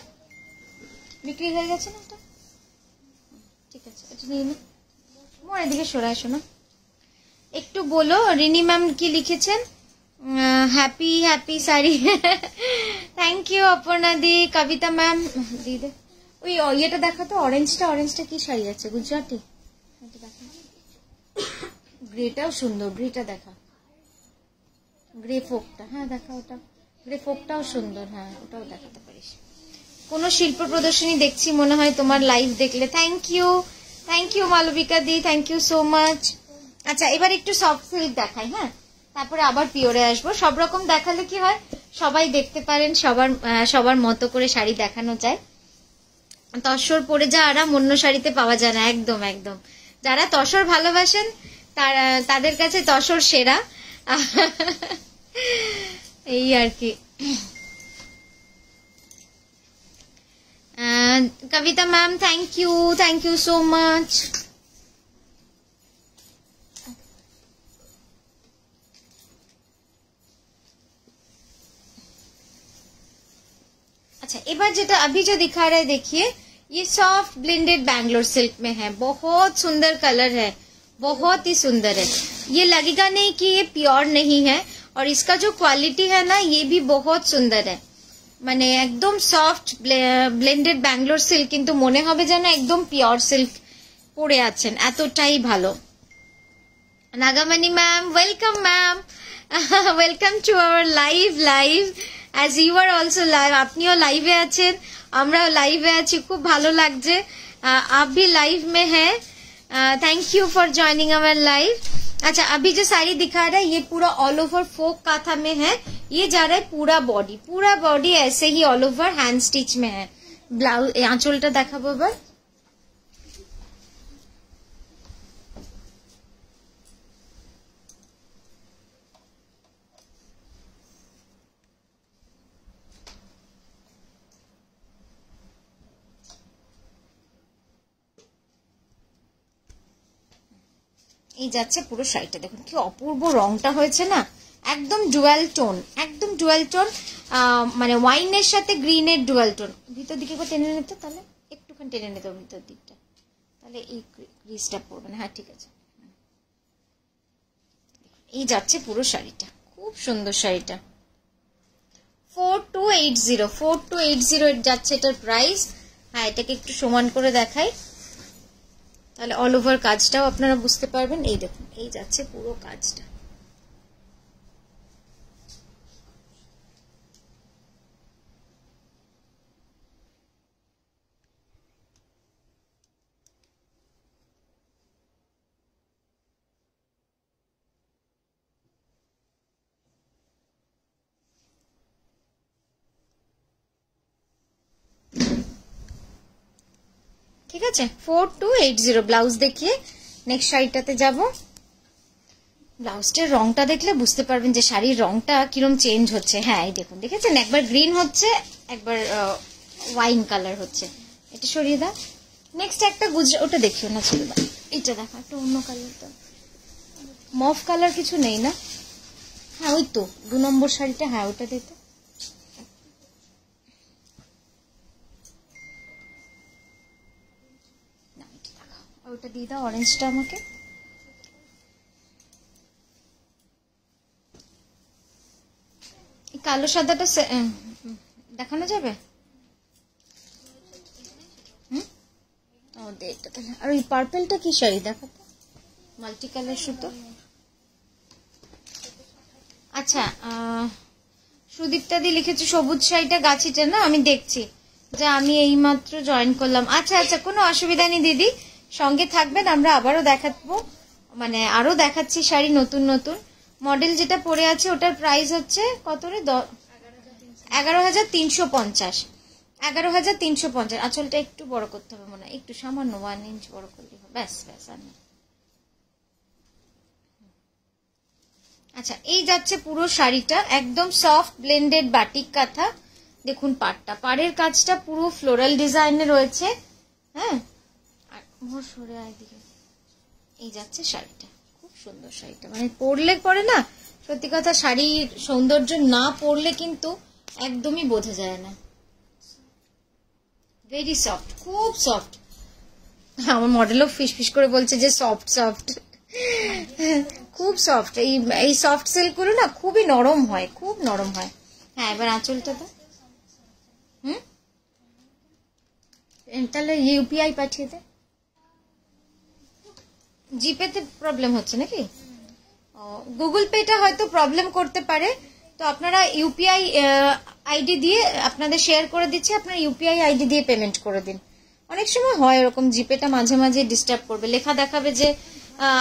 বিক্রি হয়ে গেছে না এটা? ঠিক আছে, এটা নিয়ে নে। মোর এদিকে সরে আসো না, একটু বলো রিনি ম্যাম কি লিখেছেন। Happy happy sari, thank you Aparna দি। কবিতা ম্যাম দিদি ওই ইয়েটা দেখা তো, অরেঞ্জটা কি শাড়ি আছে, গুজরাটি? গ্রেটাও সুন্দর, গ্রেটা দেখা, গ্রে ফোকটা, হ্যাঁ দেখা ওটা, গ্রে ফোকটাও সুন্দর, হ্যাঁ ওটাও দেখাতে পারিস। কোনো শিল্প প্রদর্শনী দেখছি মনে হয় তোমার লাইভ দেখলে। থ্যাংক ইউ মালবিকা দি, থ্যাংক ইউ সো মাচ। আচ্ছা, এবার একটু সফট সিল্ক দেখাই, হ্যাঁ তারপরে আবার পিওরে আসবো। সব রকম দেখালে কি হয়, সবাই দেখতে পারেন, সবার মতো করে শাড়ি দেখানো যায়। তসর পরে যা আরাম অন্য শাড়িতে পাওয়া যায় না, একদম একদম। যারা তসর ভালোবাসেন তাদের কাছে তসর সেরা, এই আর কি। Kabita ma'am thank you so much. अच्छा, एबार जेटा अभी जो दिखा रहा है देखिए, ये सॉफ्ट ब्लेंडेड बैंगलोर सिल्क में है, बहुत सुंदर कलर है, बहुत ही सुंदर है। ये लगेगा नहीं कि ये प्योर नहीं है, और इसका जो क्वालिटी है ना ये भी बहुत सुंदर है। माने एकदम सॉफ्ट ब्लेंडेड बैंगलोर सिल्क, किन्तु मने होबे जेन एकदम प्योर सिल्क परे आछेन, एतटाई भालो। Nagamani ma'am welcome ma'am, welcome to our live as you are also live, আপনিও লাইভে আছেন, আমরাও লাইভে আছি, খুব ভালো লাগছে। आप भी लाइव में हैं, thank you for joining our live. अच्छा, अभी जो साड़ी दिखा रहा है ये पूरा ऑल ओवर फोक काथा में है, ये जा रहा है पूरा बॉडी ऐसे ही ऑल ओवर हैंड स्टिच में है। ब्लाउज आंचलটা দেখাবো এবার। এই যাচ্ছে পুরো শাড়িটা, দেখুন কি অপূর্ব রংটা হয়েছে না, একদম ডুয়াল টোন, একদম ডুয়াল টোন, মানে ওয়াইনের সাথে গ্রিনের ডুয়াল টোন। ভিতর দিকে টেনে নিতে, তাহলে একটুখানি টেনে নিতে ভিতর দিকটা, তাহলে এই ক্রিজটা পড়বে না। হ্যাঁ ঠিক আছে। এই যাচ্ছে পুরো শাড়িটা, খুব সুন্দর শাড়িটা। 4280, 4280 যাচ্ছে এটার প্রাইস। হ্যাঁ এটাকে একটু সমান করে দেখাই, তাহলে অল ওভার কাজটাও আপনারা বুঝতে পারবেন। এই দেখুন, এই যাচ্ছে পুরো কাজটা। ঠিক আছে, 4280। ব্লাউজ দেখিয়ে নেক্সট শাড়িটাতে যাব। ব্লাউজটার রংটা দেখলে বুঝতে পারবেন যে শাড়ির রংটা কিরম চেঞ্জ হচ্ছে। হ্যাঁ এই দেখুন, দেখেছেন, একবার গ্রিন হচ্ছে, একবার ওয়াইন কালার হচ্ছে। এটা সরিয়ে দাও। নেক্সট একটা ওটা দেখিও না, ছেড়ে দাও। এটা দেখো, একটা অন্য কালার দাও, মফ কালার কিছু নেই না? হ্যাঁ ওই তো 2 নম্বর শাড়িটা, হ্যাঁ ওটা দিতে। ওটা দিয়ে দাও, অরেঞ্জটা আমাকে। কালো সাদাটা দেখানো যাবে? ও দে এটা তাহলে। আর ওই পার্পলটা কি শাড়ি দেখাতো, মাল্টি কালার সুতো। আচ্ছা সুদীপ্তা দি লিখেছে সবুজ শাড়িটা গাছিটা না, আমি দেখছি যে আমি এইমাত্র জয়েন করলাম। আচ্ছা আচ্ছা, কোনো অসুবিধা নেই দিদি, সঙ্গে থাকবেন, আমরা আবারও দেখাবো, মানে আরো দেখাচ্ছি শাড়ি নতুন নতুন মডেল। যেটা পরে আছে ওটার প্রাইস হচ্ছে কত রে? 11,350। 11,350। আঁচলটা একটু বড় করতে হবে মনে হয়, একটু সামান্য 1 ইঞ্চ বড় করলে হবে, ব্যাস ব্যাস। আচ্ছা এই যাচ্ছে পুরো শাড়িটা, একদম সফট ব্লেন্ডেড বাটিক কাঁথা। দেখুন পাড়টা, পাড়ের কাজটা পুরো ফ্লোরাল ডিজাইনে রয়েছে। হ্যাঁ সরে একদিকে। এই যাচ্ছে শাড়িটা, খুব সুন্দর শাড়িটা, মানে পরলে পরে না, সত্যি কথা শাড়ির সৌন্দর্য না পরলে কিন্তু একদমই বোঝা যায় না। ভেরি সফট, খুব সফট। আমার মডেলও ফিস করে বলছে যে সফট সফট, খুব সফট। এই সফট সিল্ক গুলো না খুবই নরম হয়, খুব নরম হয়। হ্যাঁ এবার আঁচলটা তো তাহলে ইউপিআই পাঠিয়ে দে। জিপেতে প্রবলেম হচ্ছে নাকি? গুগল পেটা হয়তো প্রবলেম করতে পারে, তো আপনারা ইউপিআই আইডি দিয়ে আপনাদের শেয়ার করে দিচ্ছি, আপনারা ইউপিআই আইডি দিয়ে পেমেন্ট করে দিন। অনেক সময় হয় এরকম, জিপেটা মাঝে মাঝে ডিস্টার্ব করবে, লেখা দেখাবে যে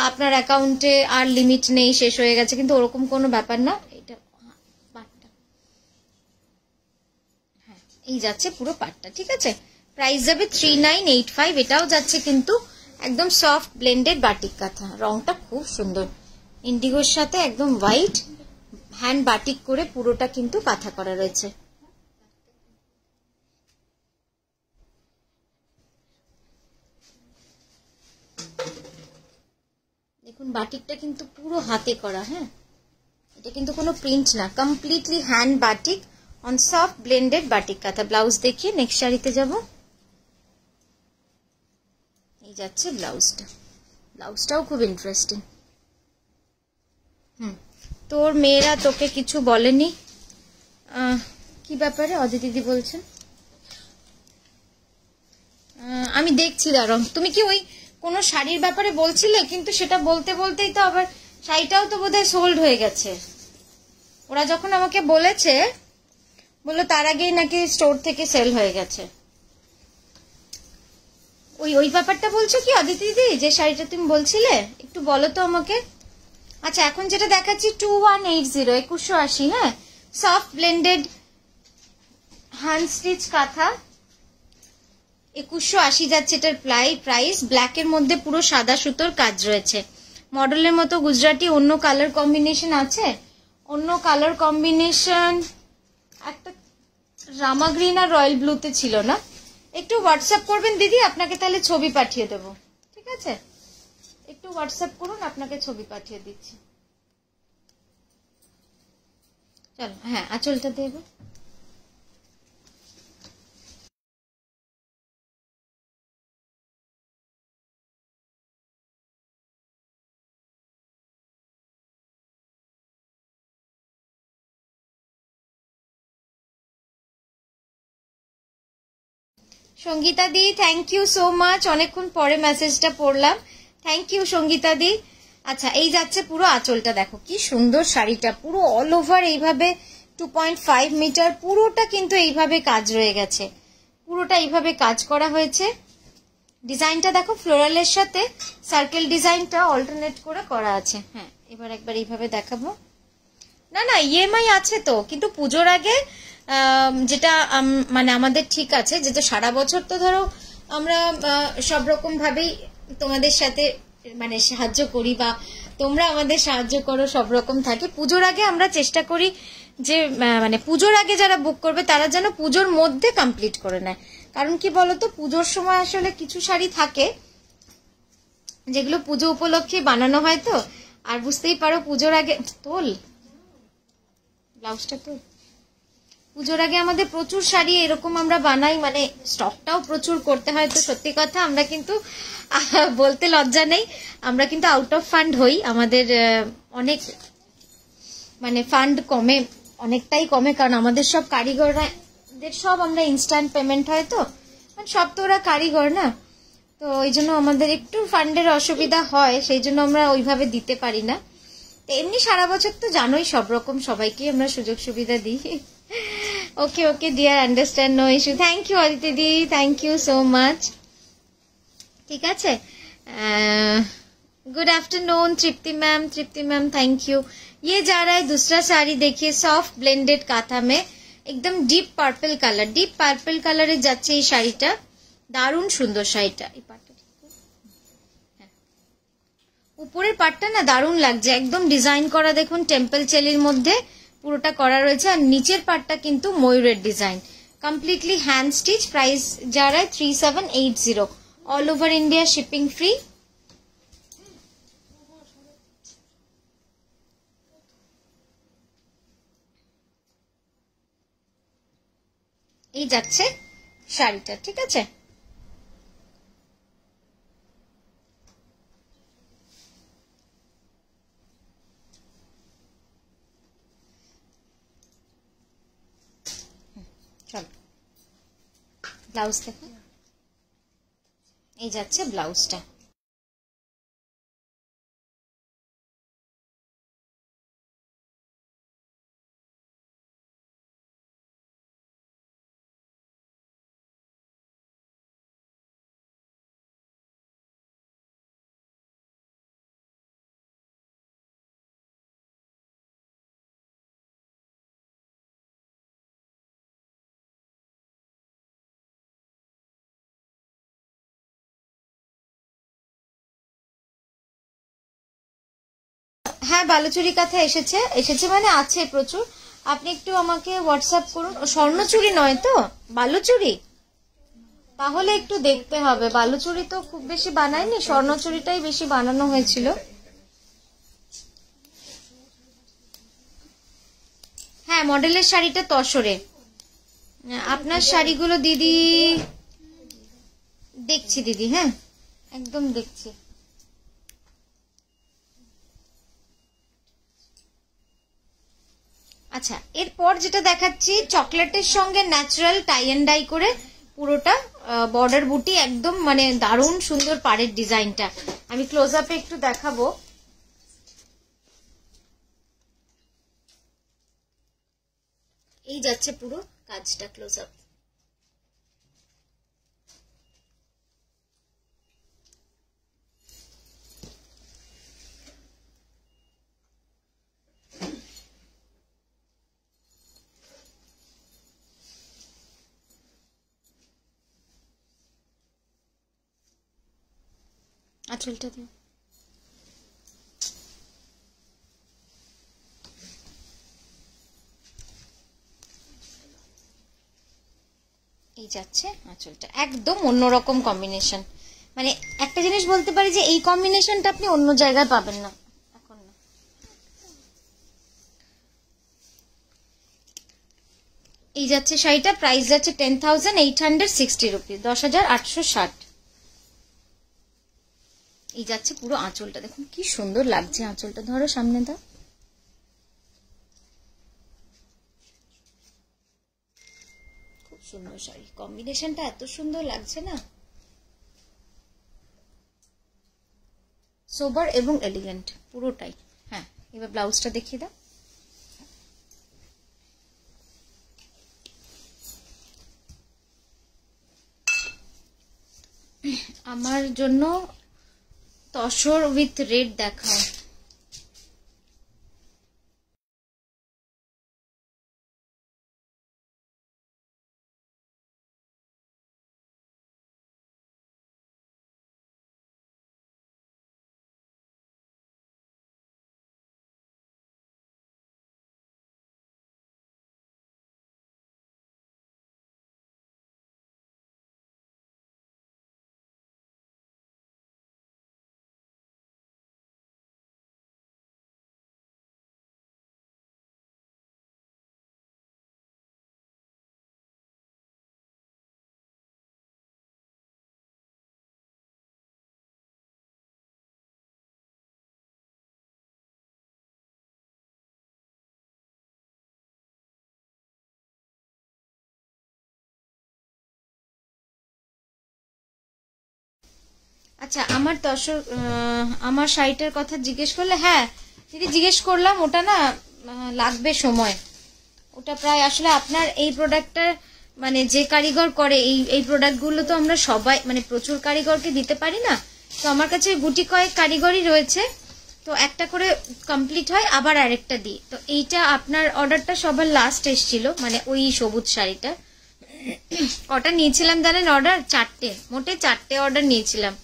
আপনার অ্যাকাউন্টে আর লিমিট নেই, শেষ হয়ে গেছে, কিন্তু ওরকম কোনো ব্যাপার না। এটা পাটটা, হ্যাঁ এই যাচ্ছে পুরো পাটটা। ঠিক আছে, প্রাইস যাবে 3985। এটাও যাচ্ছে কিন্তু একদম সফট ব্লেন্ডেড বাটিক কাঁথা, রংটা খুব সুন্দর, ইন্ডিগোর সাথে একদম হোয়াইট, হ্যান্ড বাটিক করে পুরোটা কিন্তু কাঁথা করা রয়েছে। দেখুন বাটিকটা কিন্তু পুরো হাতে করা। হ্যাঁ এটা কিন্তু কোনো প্রিন্ট না, completely hand batik on soft blended batik কাঁথা। ব্লাউজ দেখিয়ে নেক্সট শাড়িতে যাব। এই যাচ্ছে ব্লাউজটা, ব্লাউজটাও খুব ইন্টারেস্টিং। তোর মেয়েরা তোকে কিছু বলেনি? কি ব্যাপারে অদিতি দিদি বলছেন? আমি দেখছি, দাঁড়াও। তুমি কি ওই কোনো শাড়ির ব্যাপারে বলছিলে? কিন্তু সেটা বলতে বলতেই তো আবার শাড়িটাও তো বোধহয় সোল্ড হয়ে গেছে। ওরা যখন আমাকে বলেছে, বললো তার আগেই নাকি স্টোর থেকে সেল হয়ে গেছে। ওই ব্যাপারটা বলছো কি অদিতি দিদি, যে শাড়িটা তুমি বলছিলে? একটু বলো তো আমাকে। আচ্ছা এখন যেটা দেখাচ্ছি 2180, 2180। হ্যাঁ সফট ব্লেন্ডেড হ্যান্ড স্টিচ কাঁথা, 2180 যাচ্ছে এটার প্রাইস। ব্ল্যাকের মধ্যে পুরো সাদা সুতোর কাজ রয়েছে। মডেলের মতো গুজরাটি অন্য কালার কম্বিনেশন আছে, অন্য কালার কম্বিনেশন একটা রামা গ্রিন আর রয়্যাল ব্লুতে ছিল না। একটু হোয়াটসঅ্যাপ করবেন দিদি, আপনাকে তাহলে ছবি পাঠিয়ে দেবো। ঠিক আছে, একটু হোয়াটসঅ্যাপ করুন, আপনাকে ছবি পাঠিয়ে দিচ্ছি। চলো, হ্যাঁ আঁচলটা দেব। সঙ্গীতা দি, থ্যাংক ইউ সো মাচ, অনেকক্ষণ পরে মেসেজটা পড়লাম, থ্যাংক ইউ সঙ্গীতা দি। আচ্ছা, এই যাচ্ছে পুরো আঁচলটা, দেখো কি সুন্দর শাড়িটা, পুরো অল ওভার এইভাবে 2.5 মিটার পুরোটা কিন্তু এইভাবে কাজ রয়ে গেছে, পুরোটা এইভাবে কাজ করা হয়েছে। ডিজাইনটা দেখো ফ্লোরালের সাথে সার্কেল ডিজাইনটা অল্টারনেট করে করা আছে। হ্যাঁ, এবার একবার এইভাবে দেখাবো। না না, ইএমআই আছে তো, কিন্তু পুজোর আগে যেটা মানে আমাদের ঠিক আছে, যেটা সারা বছর তো ধরো আমরা সব রকম ভাবেই তোমাদের সাথে মানে সাহায্য করি, বা তোমরা আমাদের সাহায্য করো, সব রকম থাকে। পুজোর আগে আমরা চেষ্টা করি যে মানে পুজোর আগে যারা বুক করবে তারা যেন পুজোর মধ্যে কমপ্লিট করে নেয়। কারণ কি বলতো, পুজোর সময় আসলে কিছু শাড়ি থাকে যেগুলো পুজো উপলক্ষে বানানো হয়, তো আর বুঝতেই পারো পুজোর আগে তোল ব্লাউজটা, তো পুজোর আগে আমাদের প্রচুর শাড়ি এরকম আমরা বানাই, মানে স্টকটাও প্রচুর করতে হয়। তো সত্যি কথা, আমরা কিন্তু বলতে লজ্জা নেই, আমরা কিন্তু আউট অফ ফান্ড হই, আমাদের অনেক মানে ফান্ড কমে, অনেকটাই কমে, কারণ আমাদের সব কারিগরদের সব আমরা ইনস্ট্যান্ট পেমেন্ট হয়, তো মানে সব তো ওরা কারিগর না, তো ওই জন্য আমাদের একটু ফান্ডের অসুবিধা হয়, সেই জন্য আমরা ওইভাবে দিতে পারি না। এমনি সারা বছর তো জানোই সব রকম সবাইকে আমরা সুযোগ সুবিধা দিই। Okay okay dear, understand, no issue. Thank you Aditi দি, থ্যাংক ইউ সো মাচ। ঠিক আছে, good afternoon Tripti ma'am, thank you. ये जा रहा है दूसरा साड़ी, देखिए सॉफ्ट ब्लेंडेड काथा में एकदम डीप पार्पल कलर যাচ্ছে এই শাড়িটা, দারুণ সুন্দর শাড়িটা। এই পাটটা উপরের পাটটা না দারুণ লাগছে, একদম ডিজাইন করা, দেখুন টেম্পল চেলির মধ্যে পুরোটা করা রয়েছে, আর নিচের পাটটা কিন্তু ময়ূরের design, completely hand stitch. Price যা रहा है 3780, all over India shipping free. এই যাচ্ছে শাড়িটা, ঠিক আছে। চলো ব্লাউজ দেখো, এই যাচ্ছে ব্লাউজটা। হ্যাঁ, বালুচুরি কাঁথা এসেছে মানে আছে প্রচুর। আপনি একটু আমাকে হোয়াটসঅ্যাপ করুন। স্বর্ণচুরি নয় তো, বালুচুরি, তাহলে একটু দেখতে হবে। বালুচুরি তো খুব বেশি বানায়নি, স্বর্ণচুরিটাই বেশি বানানো হয়েছিল। হ্যাঁ, মডেলের শাড়িটা তসরে। আপনার শাড়িগুলো দিদি দেখছি দিদি, হ্যাঁ একদম দেখছি। আচ্ছা, এরপর যেটা দেখাচ্ছি চকলেটের সঙ্গে ন্যাচারাল টাই এন্ড ডাই করে পুরোটা বর্ডার বুটি, একদম মানে দারুণ সুন্দর পাড়ের ডিজাইনটা। আমি ক্লোজ আপে একটু দেখাবো। এই যাচ্ছে পুরো কাজটা, ক্লোজ আপ। আঁচলটা দিও। এই যাচ্ছে আঁচলটা, একদম অন্যরকম কম্বিনেশন, মানে একটা জিনিস বলতে পারি যে এই কম্বিনেশনটা আপনি অন্য জায়গায় পাবেন না এখন না। এই যাচ্ছে শাড়িটা, প্রাইস যাচ্ছে 10,860 রুপিস, 10,860। এই যাচ্ছে পুরো আঁচলটা, দেখুন কি সুন্দর লাগছে আঁচলটা, ধরো সামনে দাও। খুব সুন্দর শাড়ি, কম্বিনেশনটা এত সুন্দর লাগছে না, সোবার এবং এলিগেন্ট পুরোটাই। হ্যাঁ, এবার ব্লাউজটা দেখিয়ে দাও। আমার জন্য তসর উইথ রেড দেখাও। আচ্ছা, আমার শাড়িটার কথা জিজ্ঞেস করলে, হ্যাঁ দিদি জিজ্ঞেস করলাম, ওটা না লাগবে সময়, ওটা প্রায় আসলে আপনার এই প্রোডাক্টটা মানে যে কারিগর করে এই প্রোডাক্টগুলো তো আমরা সবাই মানে প্রচুর কারিগরকে দিতে পারি না, তো আমার কাছে গুটি কয়েক কারিগরই রয়েছে, তো একটা করে কমপ্লিট হয় আবার আরেকটা দিই। তো এইটা আপনার অর্ডারটা সবার লাস্ট এসেছিল, মানে ওই সবুজ শাড়িটা। কটা নিয়েছিলাম জানেন অর্ডার? 4টে, মোটে 4টে অর্ডার নিয়েছিলাম,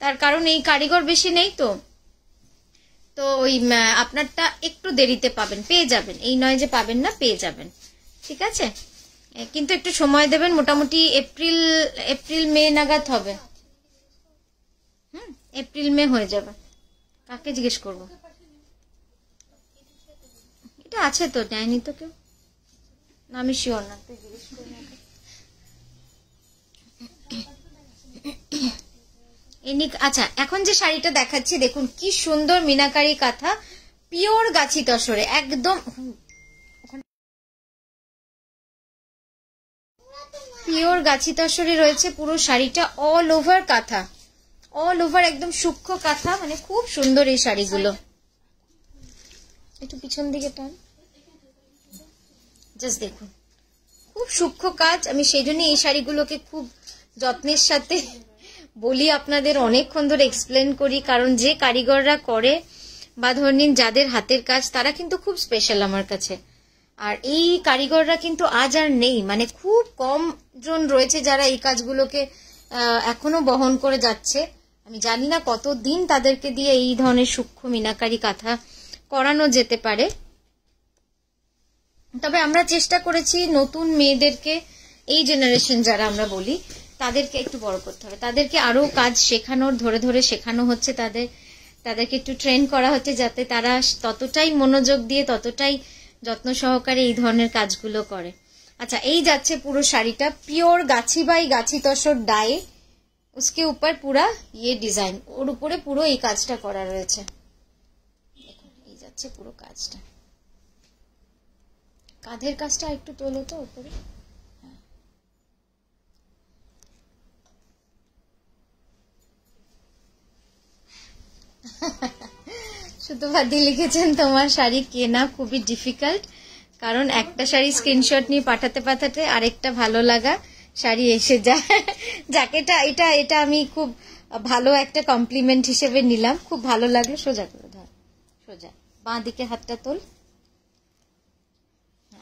তার কারণ এই কারিগর বেশি নেই তো, তো ওই আপনারটা একটু দেরিতে পাবেন, পেয়ে যাবেন, এই নয় যে পাবেন না, পেয়ে যাবেন, ঠিক আছে? কিন্তু একটু সময় দেবেন, মোটামুটি এপ্রিল মে নাগাদ হবে। এপ্রিল মে হয়ে যাবে। কাকে জিজ্ঞেস করবো? এটা আছে তো, নেয়নি তো কেউ, আমি শিওর না, তুই জিজ্ঞেস করি না। আচ্ছা, এখন যে শাড়িটা দেখাচ্ছি দেখুন কি সুন্দর মিনাকারি কাঁথা, পিওর গাছি তসরে, একদম পিওর গাছি তসরে রয়েছে পুরো শাড়িটা, অল ওভার কাঁথা, অল ওভার একদম সূক্ষ্ম কাঁথা, মানে খুব সুন্দর এই শাড়িগুলো। একটু পিছন দিকে টান, জাস্ট দেখুন খুব সূক্ষ্ম কাজ। আমি সেই জন্য এই শাড়িগুলোকে খুব যত্নের সাথে বলি, আপনাদের অনেকক্ষণ ধরে এক্সপ্লেন করি, কারণ যে কারিগররা করে বা ধরে নিন যাদের হাতের কাজ, তারা কিন্তু খুব স্পেশাল আমার কাছে। আর এই কারিগররা কিন্তু আজ আর নেই, মানে খুব কম জন রয়েছে যারা এই কাজগুলোকে এখনো বহন করে যাচ্ছে। আমি জানি না কতদিন তাদেরকে দিয়ে এই ধরনের সূক্ষ্ম মিনাকারি কাঁথা করানো যেতে পারে, তবে আমরা চেষ্টা করেছি নতুন মেয়েদেরকে, এই জেনারেশন যারা আমরা বলি, তাদেরকে একটু বড় করতে হবে, তাদেরকে আরো কাজ শেখানোর, ধরে ধরে শেখানো হচ্ছে, তাদেরকে একটু ট্রেন করা হচ্ছে, যাতে তারা ততটাই মনোযোগ দিয়ে, ততটাই যত্ন সহকারে এই ধরনের কাজগুলো করে। আচ্ছা, এই যাচ্ছে পুরো শাড়িটা, pure Gachhi by Gachhi tussar die, उसके ऊपर पूरा ये डिजाइन, ওর উপরে পুরো এই কাজটা করা রয়েছে। দেখুন এই যাচ্ছে পুরো কাজটা, কাঁধের কাজটা একটু তোলো তো উপরে। সুতোবাদি লিখেছেন তোমার শাড়ি কেনা খুবই ডিফিকাল্ট, কারণ একটা শাড়ি স্ক্রিনশট নিয়ে পাঠাতে পাঠাতে আরেকটা ভালো লাগা শাড়ি এসে যায়। যাকে এটা আমি খুব ভালো একটা কমপ্লিমেন্ট হিসেবে নিলাম, খুব ভালো লাগলো। সোজা করে ধর, সোজা বাঁ দিকে হাতটা তোল,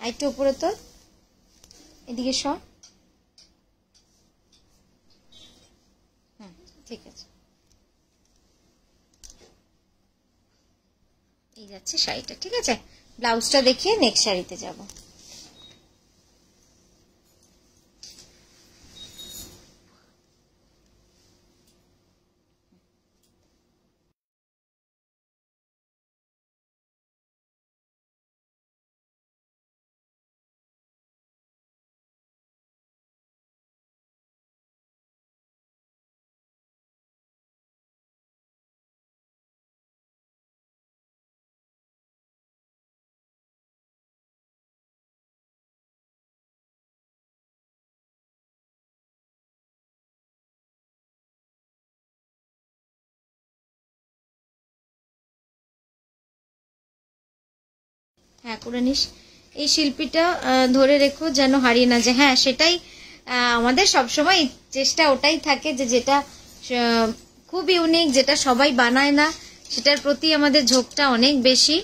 আরেকটু উপরে তোল, এদিকে সর, ঠিক আছে। এই যাচ্ছে শাড়িটা, ঠিক আছে? ব্লাউজটা দেখিয়ে নেক্সট শাড়িতে যাব। হ্যাঁ করে নিস। এই শিল্পীটা ধরে রেখো যেন হারিয়ে না যায়। হ্যাঁ সেটাই আমাদের সবসময় চেষ্টা ওটাই থাকে যে যেটা খুব ইউনিক, যেটা সবাই বানায় না, সেটার প্রতি আমাদের ঝোঁকটা অনেক বেশি।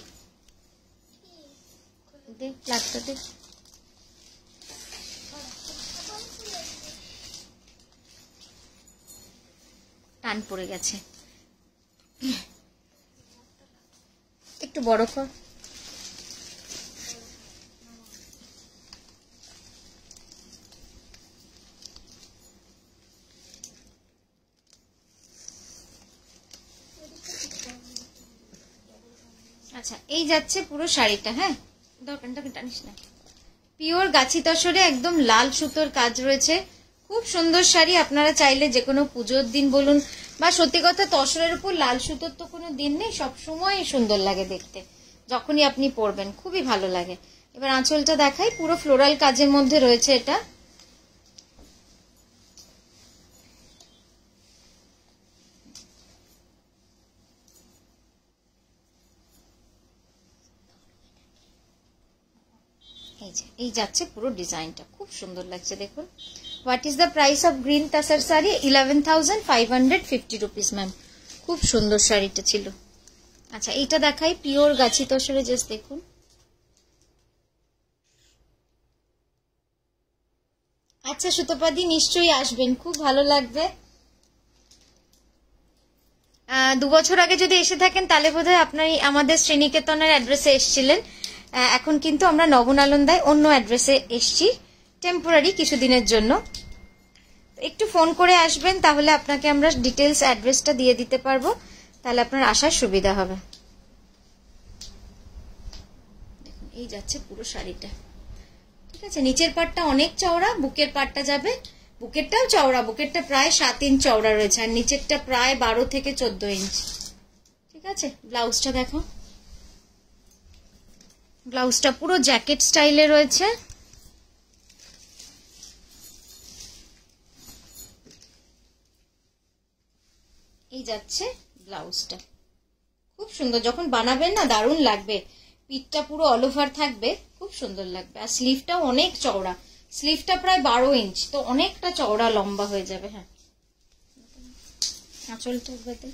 টান পড়ে গেছে, একটু বড় কর। আচ্ছা এই যাচ্ছে পুরো শাড়িটা। হ্যাঁ দরকারটাকে টানিস না। পিওর গাছি তসরে একদম লাল সুতোর কাজ রয়েছে, খুব সুন্দর শাড়ি। আপনারা চাইলে যে কোনো পুজোর দিন বলুন, বা সত্যি কথা তসরের উপর লাল সুতোর তো কোনো দিন নেই, সবসময় সুন্দর লাগে দেখতে, যখনই আপনি পরবেন খুবই ভালো লাগে। এবার আঁচলটা দেখাই, পুরো ফ্লোরাল কাজের মধ্যে রয়েছে এটা। এই যাচ্ছে পুরো ডিজাইনটা, খুব সুন্দর লাগছে দেখুন। What is the price of green তাসার sari? 11,550 rupees ma'am. খুব সুন্দর শাড়িটা ছিল। আচ্ছা এইটা দেখাই, পিওর গাছি তসরে, জাস্ট দেখুন। আচ্ছা সুতোপাদি নিশ্চয়ই আসবেন, খুব ভালো লাগবে। 2 বছর আগে যদি এসে থাকেন তাহলে বোধহয় আপনার আমাদের শ্রীনিকেতনের অ্যাড্রেসে এসেছিলেন। এখন কিন্তু আমরা নবনালন্দায় অন্য অ্যাড্রেসে এসছি টেম্পোরারি কিছুদিনের জন্য। একটু ফোন করে আসবেন, তাহলে আপনাকে আমরা ডিটেলস অ্যাড্রেসটা দিয়ে দিতে পারবো, তাহলে আপনার আসার সুবিধা হবে। দেখুন এই যাচ্ছে পুরো শাড়িটা, ঠিক আছে। নিচের পাটটা অনেক চওড়া, বুকের পাটটা যাবে, বুকেরটাও চওড়া, বুকেরটা প্রায় 7 ইঞ্চ চওড়া রয়েছে, আর নিচেরটা প্রায় 12 থেকে 14 ইঞ্চ, ঠিক আছে। ব্লাউজটা দেখো, ব্লাউজটা পুরো জ্যাকেট স্টাইলে রয়েছে। এই যাচ্ছে ব্লাউজটা, খুব সুন্দর। যখন বানাবেন না দারুণ লাগবে, পিঠটা পুরো অল ওভার থাকবে, খুব সুন্দর লাগবে। আর স্লিভটাও অনেক চওড়া, স্লিভটা প্রায় 12 ইঞ্চ, তো অনেকটা চওড়া লম্বা হয়ে যাবে। হ্যাঁ আঁচলটা একবারে।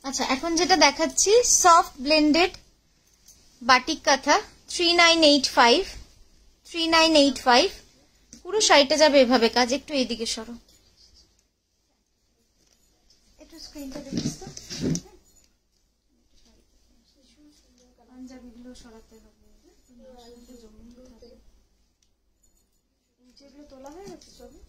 আচ্ছা এখন যেটা দেখাচ্ছি সফট ব্লেন্ডেড বাটিক কাঁথা, 3985 পুরো শাড়িটা যাবে এভাবে কাজ। একটু এইদিকে সরো, একটু স্ক্রিনটা দেখিস তো, পাঞ্জাবিগুলো সরাতে হবে, যেগুলো তোলা হয়ে গেছে সবই।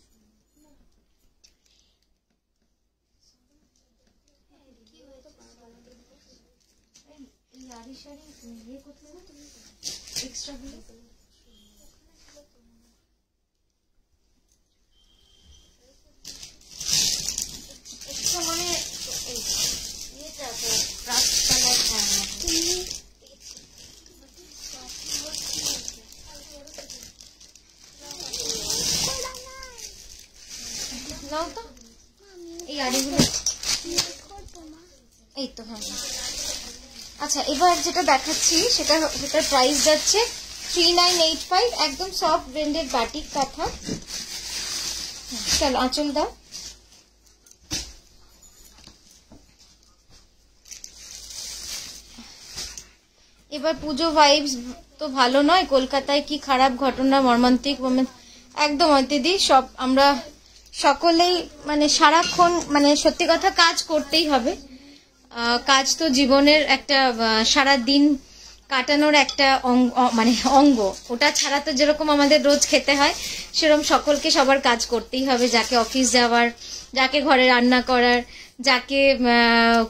এই তো হ্যাঁ। আচ্ছা এবার যেটা দেখাচ্ছি সেটার প্রাইস যাচ্ছে 3985, একদম সফট ব্লেন্ডেড বাটিক কাঁথা। চলো আঁচল দাও। এবার পুজো ভাইবস তো ভালো নয়, কলকাতায় কি খারাপ ঘটনা, মর্মান্তিক একদম দিদি। সব আমরা সকলেই মানে সারাক্ষণ মানে সত্যি কথা কাজ করতেই হবে। কাজ তো জীবনের একটা সারা দিন কাটানোর একটা মানে অঙ্গ। ওটা ছাড়া তো যেরকম আমাদের রোজ খেতে হয়, সেরকম সকলকে সবার কাজ করতেই হবে। যাকে অফিস যাওয়ার, যাকে ঘরে রান্না করার, যাকে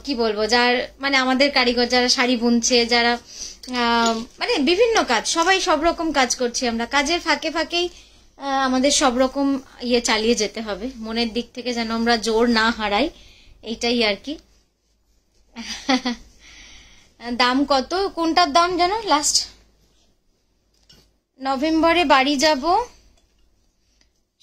কি বলবো, যার মানে আমাদের কারিগর যারা শাড়ি বুনছে, যারা মানে বিভিন্ন কাজ, সবাই সব রকম কাজ করছি আমরা। কাজের ফাঁকে ফাঁকেই আমাদের সব রকম চালিয়ে যেতে হবে। মনের দিক থেকে যেন আমরা জোর না হারাই, এইটাই আর কি। দাম কত? কোনটার দাম জানো? লাস্ট নভেম্বরে বাড়ি যাব,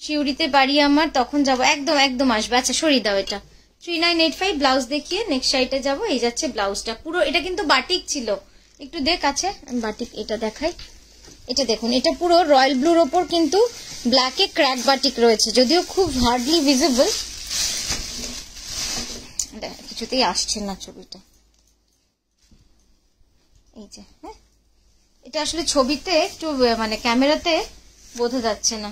শিউরিতে বাড়ি আমার, তখন যাব। একদম একদম আসবে। আচ্ছা সরিয়ে দাও এটা। 3985 ব্লাউজ দেখিয়ে নেক্সট সাইডে যাব। এই যাচ্ছে ব্লাউজটা পুরো। এটা কিন্তু বাটিক ছিল, একটু দেখ আছে বাটিক। এটা দেখাই, এটা দেখুন, এটা পুরো রয়্যাল ব্লুর ওপর কিন্তু ব্ল্যাকে ক্র্যাক বাটিক রয়েছে, যদিও খুব হার্ডলি ভিজিবল। কিছুতেই আসছে না ছবিটা, এই যে। হ্যাঁ, এটা আসলে ছবিতে একটু মানে ক্যামেরাতে বোঝা যাচ্ছে না।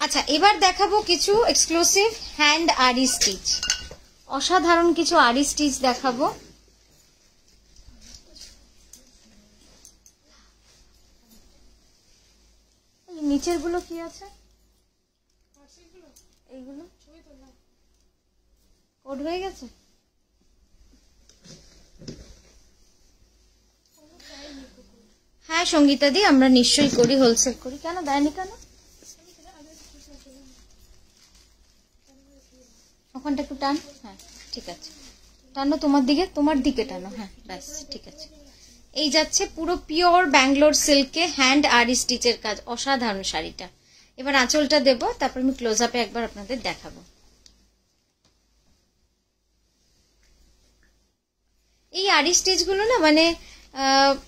আচ্ছা এবার দেখাবো কিছু এক্সক্লুসিভ হ্যান্ড আরি স্টিচ, অসাধারণ কিছু আরি স্টিচ দেখাবো। নিচের গুলো কি আছে? এইগুলো কোড হয়ে গেছে। হ্যাঁ সঙ্গীতা দি, আমরা নিশ্চয়ই করি, হোলসেল করি। কেন দেয়নি কেন? ওখানটা একটু টান। হ্যাঁ ঠিক আছে, টানো তোমার দিকে, তোমার দিকে টানো। হ্যাঁ ব্যাস ঠিক আছে। এই যাচ্ছে পুরো পিওর ব্যাঙ্গালোর সিল্কে হ্যান্ড আরি স্টিচের কাজ, অসাধারণ শাড়িটা। এবার আঁচলটা দেবো, তারপর আমি ক্লোজ আপে একবার আপনাদের দেখাবো। এই আরি স্টিচ গুলো না মানে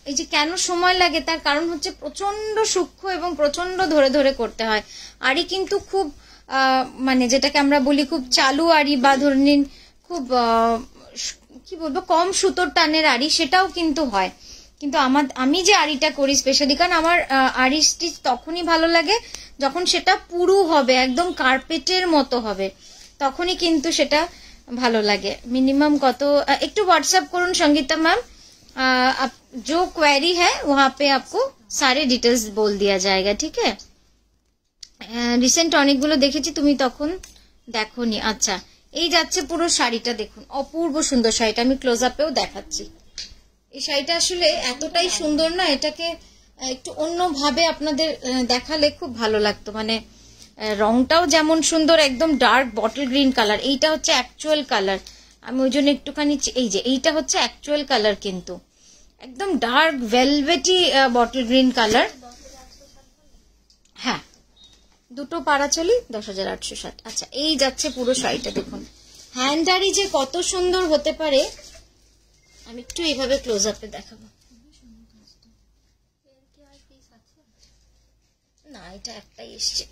এই যে কেন সময় লাগে তার কারণ হচ্ছে প্রচন্ড সূক্ষ্ম এবং প্রচন্ড ধরে ধরে করতে হয়। আরি কিন্তু খুব মানে যেটাকে আমরা বলি খুব চালু আরি, বা ধরে নিন খুব কি বলবো কম সুতোর টানের আরি, সেটাও কিন্তু হয়। কিন্তু আমি যে আরিটা করি স্পেশালি, কারণ আমার আরি স্টিচ তখনই ভালো লাগে যখন সেটা পুরু হবে, একদম কার্পেটের মতো হবে, তখনই কিন্তু সেটা ভালো লাগে। মিনিমাম কত একটু হোয়াটসঅ্যাপ করুন সঙ্গীতা ম্যাম, जो क्वेरी है वहां पे आपको सारे डिटेल्स बोल दिया जाएगा, ठीक है। রিসেন্ট অনেকগুলো দেখেছি, তুমি তখন দেখোনি। আচ্ছা এই যাচ্ছে পুরো শাড়িটা, দেখুন অপূর্ব সুন্দর শাড়িটা, আমি ক্লোজ আপেও দেখাচ্ছি। এই শাড়িটা আসলে এতটাই সুন্দর না, এটাকে একটু অন্যভাবে আপনাদের দেখালে খুব ভালো লাগতো। মানে রংটাও যেমন সুন্দর, একদম ডার্ক বটল গ্রিন কালার, এইটা হচ্ছে অ্যাকচুয়াল কালার। আমি ওই জন্য একটুখানি এই যে এইটা হচ্ছে অ্যাকচুয়াল কালার, কিন্তু একদম dark velvety bottle green colour. হ্যাঁ দুটো পাড়াচলি 10,860। আচ্ছা এই যাচ্ছে পুরো শাড়িটা, দেখুন হ্যান্ডারি যে কত সুন্দর হতে পারে, আমি একটু এইভাবে ক্লোজ আপে দেখাবো। না এটা একটাই এসছে,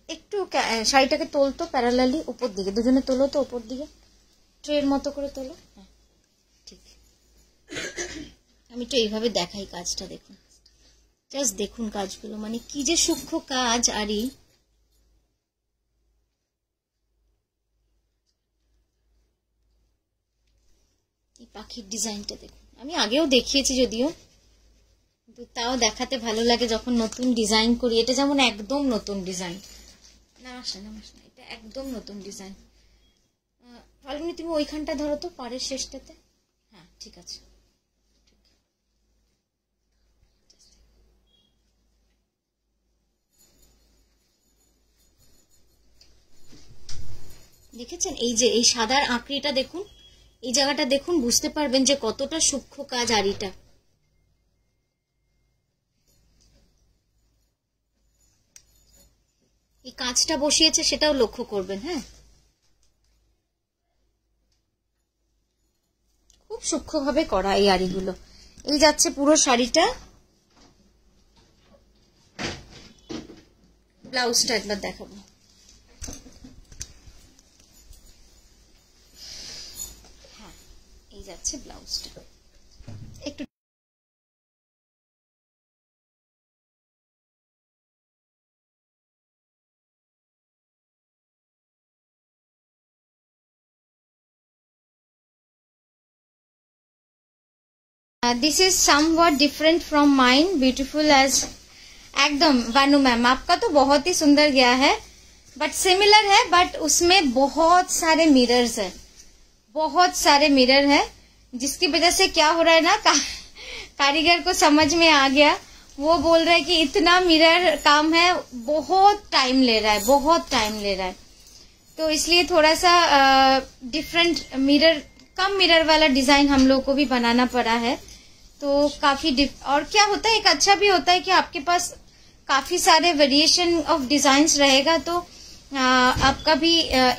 একটু শাড়িটাকে তোলতো প্যারালালি উপর দিকে, দুজনে তোলো তো উপর দিকে, ট্রের মতো করে তোলো। হ্যাঁ ঠিক, আমি তো এইভাবে দেখাই কাজটা, দেখুন জাস্ট দেখুন কাজগুলো, মানে কি যে সূক্ষ্ম কাজ। আরই এই পাখির ডিজাইনটা দেখুন, আমি আগেও দেখিয়েছি যদিও, কিন্তু তাও দেখাতে ভালো লাগে যখন নতুন ডিজাইন করি। এটা যেমন একদম নতুন ডিজাইন, নামাস না এটা একদম নতুন ডিজাইন। ফাল্গুনি তুমি ওইখানটা ধরো তো, পাড়ের শেষটাতে। হ্যাঁ ঠিক আছে, দেখেছেন এই যে এই সাদার আঁকড়িটা দেখুন, এই জায়গাটা দেখুন, বুঝতে পারবেন যে কতটা সূক্ষ্ম কাজ আরিটা। এই কাজটা বসিয়েছে সেটাও লক্ষ্য করবেন। হ্যাঁ খুব সূক্ষ্মভাবে করা এই আরিগুলো। এই যাচ্ছে পুরো শাড়িটা, ব্লাউজটা একবার দেখাবো। হ্যাঁ, এই যাচ্ছে ব্লাউজটা। একটু this is somewhat different from mine, beautiful as एकदम। वानू मैम आपका तो बहुत ही सुंदर गया है, बट सिमिलर है, बट उसमें बहुत सारे मिरर्स है, बहुत सारे मिरर है, जिसकी वजह से क्या हो रहा है ना, कारीगर को समझ में आ गया। वो बोल रहा है कि इतना मिरर काम है, बहुत टाइम ले रहा है, बहुत टाइम ले रहा है। तो इसलिए थोड़ा सा डिफरेंट मिरर, कम मिरर वाला डिजाइन हम लोग को भी बनाना पड़ा है। तो काफी और क्या होता है, एक अच्छा भी होता है कि आपके पास काफी सारे वेरिएशन ऑफ डिजाइन्स रहेगा, तो आपका भी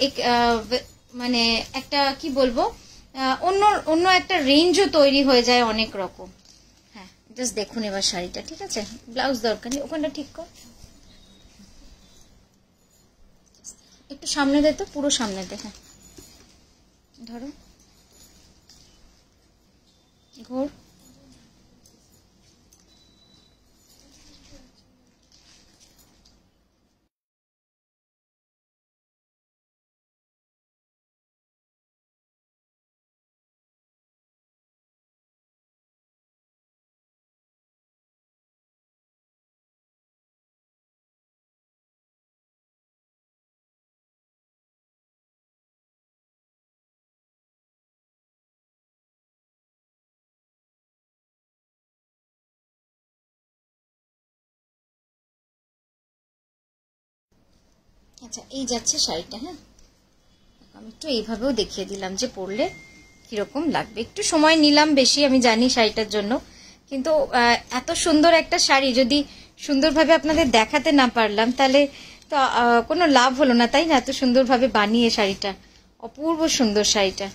एक মানে একটা কি বলবো, অন্য অন্য একটা রেঞ্জও তৈরি হয়ে যায় অনেক রকম। হ্যাঁ, জাস্ট দেখুন এবার শাড়িটা, ঠিক আছে? ব্লাউজ দরকার নেই, ওখানটা ঠিক কর, একটু সামনে দে তো, পুরো সামনে দে। হ্যাঁ, ধরো, ঘোর। আচ্ছা, এই যাচ্ছে শাড়িটা। হ্যাঁ, আমি একটু এইভাবেও দেখিয়ে দিলাম যে পরলে কিরকম লাগবে। একটু সময় নিলাম বেশি, আমি জানি শাড়িটার জন্য, কিন্তু এত সুন্দর একটা শাড়ি যদি সুন্দরভাবে আপনাদের দেখাতে না পারলাম তাহলে তো কোনো লাভ হলো না, তাই না? এত সুন্দরভাবে বানিয়ে শাড়িটা, অপূর্ব সুন্দর শাড়িটা।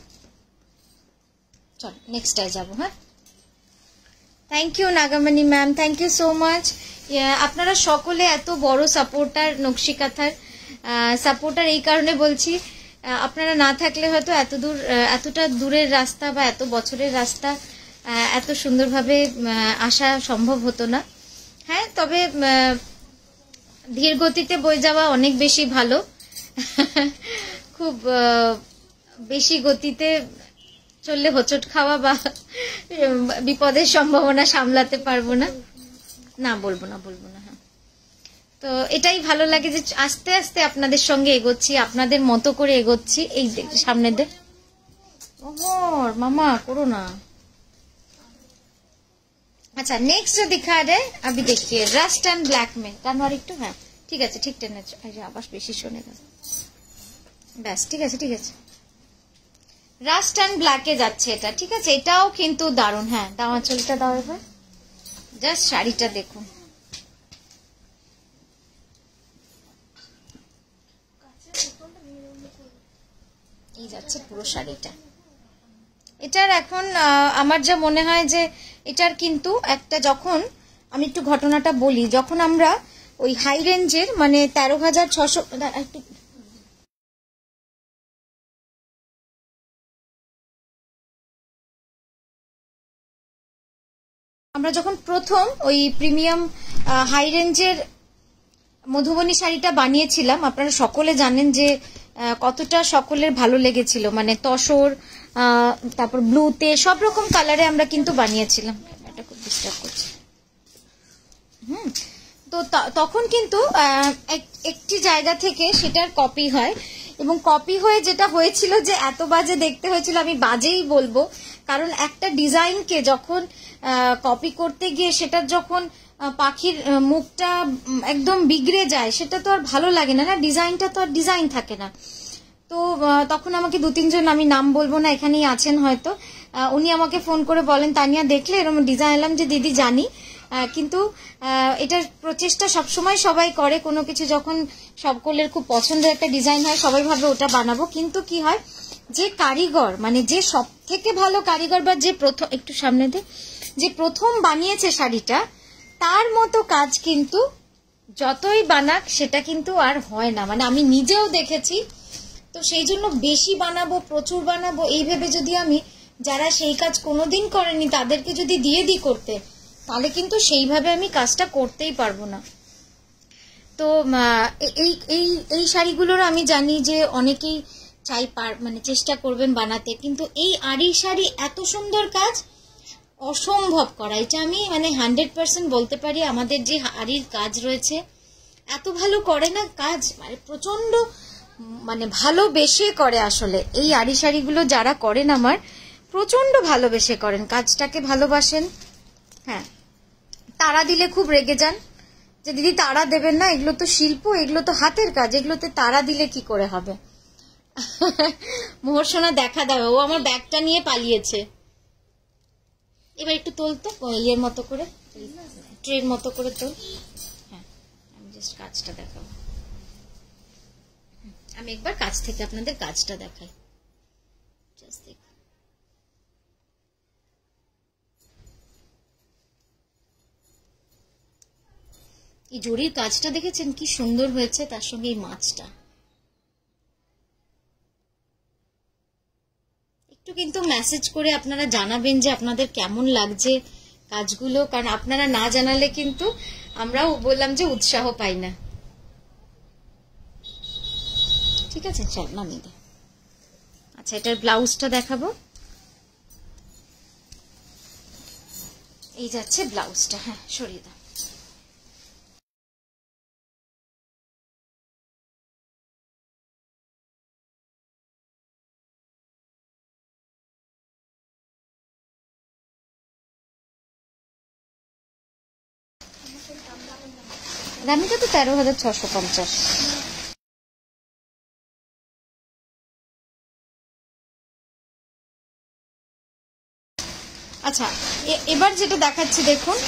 চল নেক্সটটায় যাবো। হ্যাঁ, thank you Nagamani ma'am, thank you so much. আপনারা সকলে এত বড় সাপোর্টার, নকশি কাঁথার সাপোর্টার। এই কারণে বলছি, আপনারা না থাকলে হয়তো এতটা দূরের রাস্তা বা এত বছরের রাস্তা এত সুন্দরভাবে আসা সম্ভব হতো না। হ্যাঁ, তবে ধীর গতিতে বয়ে যাওয়া অনেক বেশি ভালো। খুব বেশি গতিতে চললে হোঁচট খাওয়া বা বিপদের সম্ভাবনা সামলাতে পারবো না। না, বলবো না। হ্যাঁ, তো এটাই ভালো লাগে যে আস্তে আস্তে আপনাদের সঙ্গে এগোচ্ছি, আপনাদের মতো করে এগোচ্ছি। এই সামনে দে, ওহর মামা করো না। अच्छा, नेक्स्ट जो दिखा रहे अभी देखिए, रस्ट एंड ब्लैक में कानवार একটু। হ্যাঁ, ঠিক আছে, ঠিক টেনে আবার বেশি শোনেগা, ব্যাস ঠিক আছে, ঠিক আছে। রাস্ট এন্ড ব্ল্যাকে যাচ্ছে এটা, ঠিক আছে? এটাও কিন্তু দারুণ। হ্যাঁ, দাও আঁচলটা, দাও এবার, জাস্ট শাড়িটা দেখুন। এই যাচ্ছে পুরো শাড়িটা। এটার এখন আমার যা মনে হয় যে এটার কিন্তু একটা, যখন আমি একটু ঘটনাটা বলি, যখন আমরা ওই হাই রেঞ্জের মানে 13,600, একটু আমরা যখন প্রথম ওই প্রিমিয়াম হাই রেঞ্জের মধুবনী শাড়িটা বানিয়েছিলাম, আপনারা সকলে জানেন যে কতটা সকলের ভালো লেগেছিল। মানে তসর, তারপর ব্লুতে, সব রকম কালারে আমরা কিন্তু বানিয়েছিলাম। এটা খুব ডিস্টার্ব করছে। তো তখন কিন্তু একটি জায়গা থেকে সেটার কপি হয়, এবং কপি হয়ে যেটা হয়েছিল যে এত বাজে দেখতে হয়েছিল, আমি বাজেই বলবো, কারণ একটা ডিজাইনকে যখন কপি করতে গিয়ে সেটার যখন পাখির মুখটা একদম বিগড়ে যায়, সেটা তো আর ভালো লাগে না, ডিজাইনটা তো আর ডিজাইন থাকে না। তো তখন আমাকে 2-3 জন, আমি নাম বলবো না, এখানেই আছেন হয়তো, উনি আমাকে ফোন করে বলেন, তানিয়া দেখলে এরকম ডিজাইন। এলাম যে দিদি জানি, কিন্তু এটার প্রচেষ্টা সবসময় সবাই করে, কোনো কিছু যখন সকলের খুব পছন্দের একটা ডিজাইন হয় সবাই ভাবে ওটা বানাবো, কিন্তু কি হয়, যে কারিগর মানে যে সব থেকে ভালো কারিগর বা যে প্রথম, একটু সামনে দে, যে প্রথম বানিয়েছে শাড়িটা, তার মতো কাজ কিন্তু যতই বানাক সেটা কিন্তু আর হয় না, মানে আমি নিজেও দেখেছি। তো সেই জন্য বেশি বানাবো, প্রচুর বানাবো এই ভেবে যদি আমি যারা সেই কাজ কোনোদিন করেনি তাদেরকে যদি দিয়ে দিই করতে, তাহলে কিন্তু সেইভাবে আমি কাজটা করতেই পারবো না। তো এই এই এই শাড়িগুলোর আমি জানি যে অনেকেই মানে চেষ্টা করবেন বানাতে, কিন্তু এই আড়ি শাড়ি এত সুন্দর কাজ অসম্ভব করা। এটা আমি মানে 100% বলতে পারি। আমাদের যে আড়ির কাজ রয়েছে এত ভালো করে না কাজ, মানে প্রচন্ড মানে ভালোবেসে করে। আসলে এই আড়ি শাড়িগুলো যারা করেন আমার প্রচন্ড ভালোবেসে করেন, কাজটাকে ভালোবাসেন। হ্যাঁ, তারা দিলে খুব রেগে যান যে দিদি তারা দেবেন না, এগুলো তো শিল্প, এগুলো তো হাতের কাজ, এগুলোতে তারা দিলে কি করে হবে। মোহর সোনা দেখা দেবে, ও আমার ব্যাগটা নিয়ে পালিয়েছে। এবার একটু তোল তো, ইয়ের মতো করে, ট্রের মতো করে তোল। হ্যাঁ, আমি জাস্ট কাজটা দেখাবো। আমি একবার কাছ থেকে আপনাদের কাজটা দেখাই, জাস্ট দেখ। এই জরির কাজটা দেখেছেন কি সুন্দর হয়েছে, তার সঙ্গে এই মাছটা। একটু কিন্তু মেসেজ করে আপনারা জানাবেন যে আপনাদের কেমন লাগছে কাজগুলো, কারণ আপনারা না জানালে কিন্তু আমরাও বললাম যে উৎসাহ পাই না। ঠিক আছে, চল নামিয়ে দে। আচ্ছা, এটার ব্লাউজটা দেখাবো। এই যাচ্ছে ব্লাউজটা। হ্যাঁ, সরিয়ে দাও। দামিটা তো 13,650। আচ্ছা, এবার যেটা দেখাচ্ছি দেখুন,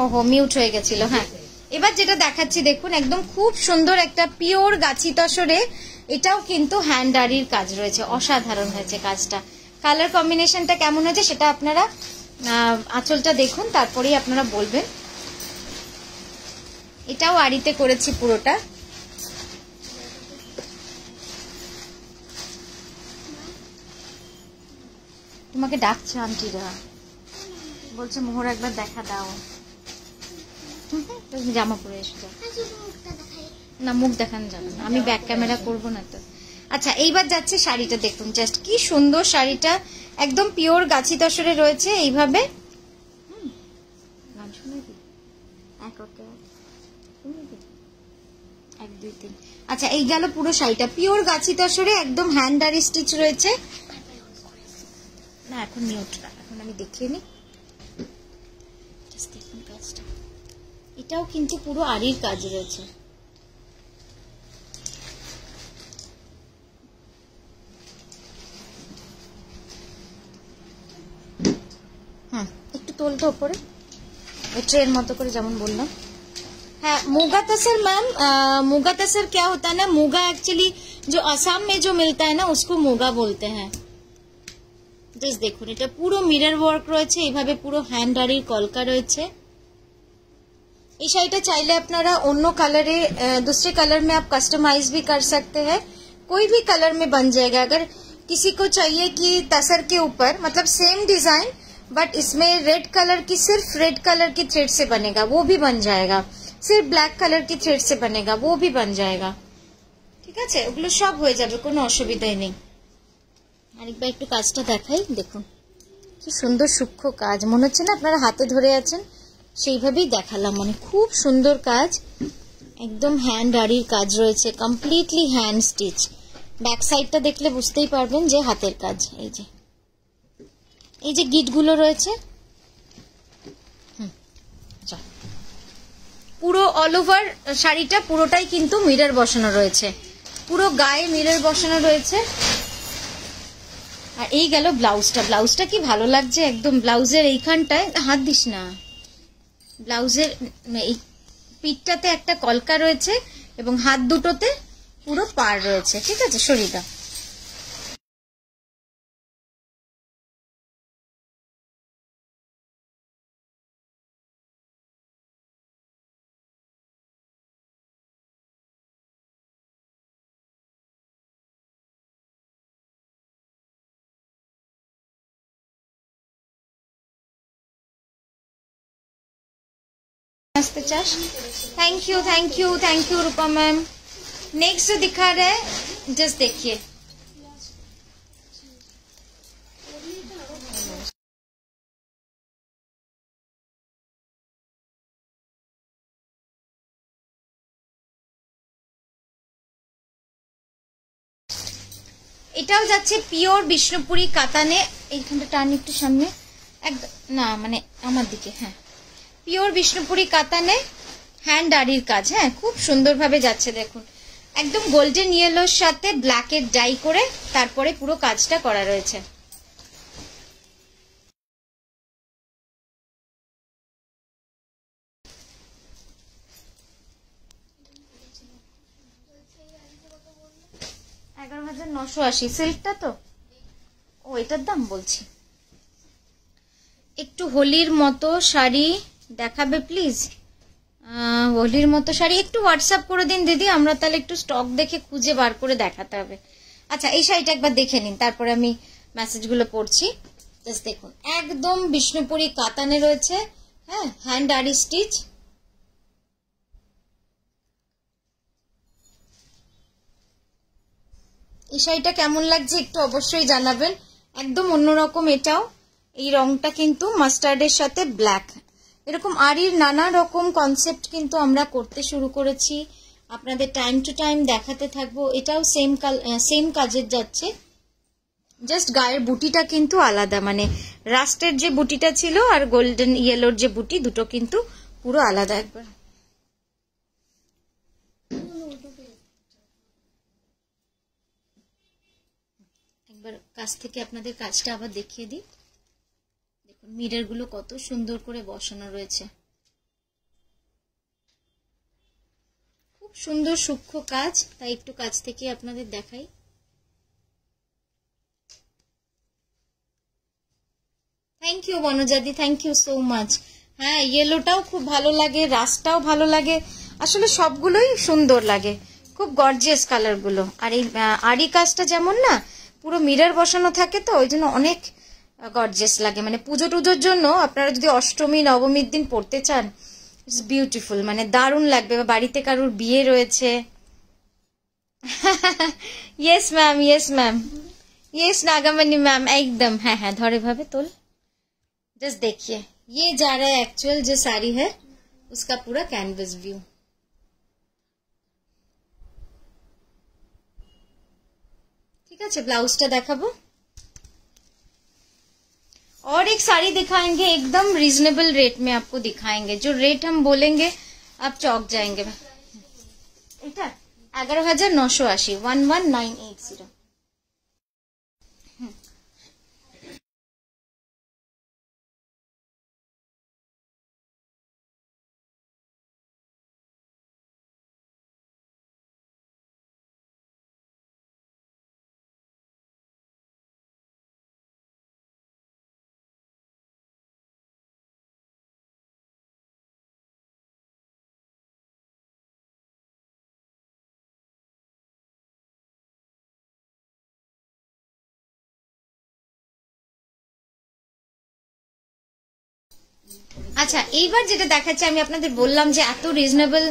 ওহো মিউট হয়ে গেছিল। হ্যাঁ, এবার যেটা দেখাচ্ছি দেখুন, একদম খুব সুন্দর একটা পিওর গাছি তসরে, এটাও কিন্তু হ্যান্ড আড়ির কাজ রয়েছে, অসাধারণ হয়েছে কাজটা। কালার কম্বিনেশনটা কেমন হয়েছে সেটা আপনারা আঁচলটা দেখুন, তারপরেই আপনারা বলবেন। এটাও আড়িতে করেছি পুরোটা। তোমাকে ডাকছে আন্টিরা, বলছে মোহর একবার দেখা দাও। জামা পরে এসে যাও না, মুখ দেখানো যাবে না, আমি ব্যাক ক্যামেরা করবো না তো। আচ্ছা, এইবার যাচ্ছে শাড়িটা দেখুন, জাস্ট কি সুন্দর শাড়িটা, একদম পিওর গাছি তসরে রয়েছে এইভাবে। আচ্ছা, এই গেল পুরো শাড়িটা পিওর গাছি তসরে, একদম হ্যান্ড আর স্টিচ রয়েছে। না এখন মিউট না, এখন আমি দেখিয়ে নি। দেখুন কাজটা, এটাও কিন্তু পুরো আড়ির কাজ রয়েছে। হ্যাঁ, একটু তোলটা উপরে ট্রের মতো করে, যেমন বললাম। हाँ, मुगा तसर मैम, मुगा तसर क्या होता है ना, मुगा एक्चुअली जो असम में जो मिलता है ना उसको मुगा बोलते हैं। জাস্ট দেখুন, এটা পুরো মিরর ওয়ার্ক রয়েছে, এইভাবে পুরো হ্যান্ড আড়ির কলকা রয়েছে। এই শাড়িটা চাইলে আপনারা অন্য কালারে, दूसरे कलर में आप कस्टमाइज भी कर सकते हैं, कोई भी कलर में बन जाएगा। अगर किसी को चाहिए कि तसर के ऊपर मतलब सेम डिजाइन बट इसमें रेड कलर की, सिर्फ रेड कलर की थ्रेड से बनेगा, वो भी बन जाएगा। सिर्फ ब्लैक कलर की थ्रेड से बनेगा, वो भी बन जाएगा। ঠিক আছে, ওগুলো সব হয়ে যাবে, কোনো অসুবিধাই নেই। আরেকবার একটু কাজটা দেখাই, দেখুন কি সুন্দর সূক্ষ্ম কাজ, মনে হচ্ছে না আপনারা হাতে ধরে আছেন, সেইভাবেই দেখালাম। মানে খুব সুন্দর কাজ, একদম হ্যান্ড আড়ির কাজ রয়েছে, কমপ্লিটলি হ্যান্ড স্টিচ। ব্যাক সাইডটা দেখলে বুঝতেই পারবেন যে হাতের কাজ। এই যে গিটগুলো রয়েছে, পুরো অল ওভার শাড়িটা পুরোটাই কিন্তু মিরর বসানো রয়েছে, পুরো গায়ে মিরর বসানো রয়েছে। আর এই গেল ব্লাউজটা। ব্লাউজটা কি ভালো লাগছে একদম। ব্লাউজের এইখানটায় হাত দিস না, ব্লাউজের এই পিঠটাতে একটা কলকা রয়েছে এবং হাত দুটোতে পুরো পার রয়েছে। ঠিক আছে, শরীরটা चाश। Thank you thank you thank you Rupa ma'am. Next जो दिखा रहा है जस्ट देखिए, এটাও যাচ্ছে পিওর বিষ্ণুপুরি কাতানে। এইখানটা টান একটু সামনে, না মানে আমার দিকে, হ্যাঁ, পিওর বিষ্ণুপুরি কাতানে হ্যান্ড আড়ির কাজ। হ্যাঁ, খুব সুন্দরভাবে যাচ্ছে দেখুন, একদম গোল্ডেন ইয়েলোর সাথে ব্ল্যাকের ডাই করে তারপরে পুরো কাজটা করা রয়েছে। $11,980 সিল্কটা তো, ও এটার দাম বলছি। একটু হোলির মতো শাড়ি দেখাবে প্লিজ। হোলির মতো শাড়ি একটু হোয়াটসঅ্যাপ করে দিন দিদি, আমরা তাহলে একটু স্টক দেখে খুঁজে বার করে দেখাতে হবে। আচ্ছা, এই শাড়িটা একবার দেখে নিন, তারপরে আমি মেসেজগুলো পড়ছি। জাস্ট দেখুন, একদম বিষ্ণুপুরি কাতানে রয়েছে। হ্যাঁ, হ্যান্ড আড়ি স্টিচ। এই শাড়িটা কেমন লাগছে একটু অবশ্যই জানাবেন। একদম অন্যরকম এটাও। এই রংটা কিন্তু মাস্টার্ডের সাথে ব্ল্যাক। এরকম আড়ির নানা রকম কনসেপ্ট কিন্তু আমরা করতে শুরু করেছি, আপনাদের টাইম টু টাইম দেখাতে থাকবো। এটাও সেম কাজের যাচ্ছে, জাস্ট গায়ের বুটিটা কিন্তু আলাদা। মানে রাস্টের যে বুটিটা ছিল আর গোল্ডেন ইয়েলোর যে বুটি, দুটো কিন্তু পুরো আলাদা। একবার কাছ থেকে আপনাদের কাজটা আবার দেখিয়ে দিই। দেখুন মিরর গুলো কত সুন্দর করে বসানো রয়েছে, খুব সুন্দর সূক্ষ্ম কাজ। তাই একটু কাছ থেকে আপনাদের দেখাই। থ্যাংক ইউ বনজাদি, থ্যাংক ইউ সো মাচ। হ্যাঁ, ইয়েলোটাও খুব ভালো লাগে, রাস্টটাও ভালো লাগে, আসলে সবগুলোই সুন্দর লাগে, খুব গর্জিয়াস কালার গুলো। আর এই আড়ি কাজটা যেমন না পুরো মিরর বসানো থাকে, তো ওই জন্য অনেক গর্জিয়াস লাগে। মানে পুজো টুজোর জন্য আপনারা যদি অষ্টমী নবমীর দিন পড়তে চান, ইটস বিউটিফুল, মানে দারুণ লাগবে। বা বাড়িতে কারুর বিয়ে রয়েছে। Yes ma'am, yes ma'am, yes Nagamani ma'am, एकदम। हाँ हाँ, धौरे भावे तोल। जस्ट देखिए, ये जा रहा है एक्चुअल जो साड़ी है उसका पूरा कैनवस व्यू। ठीक है, ब्लाउजটা দেখাবো। और एक साड़ी दिखाएंगे एकदम रीजनेबल रेट में, आपको दिखाएंगे। जो रेट हम बोलेंगे आप चौंक जाएंगे। এটা 11,980, 11980। আচ্ছা, এইবার যেটা দেখাচ্ছি, আমি আপনাদের বললাম যে এত রিজনেবল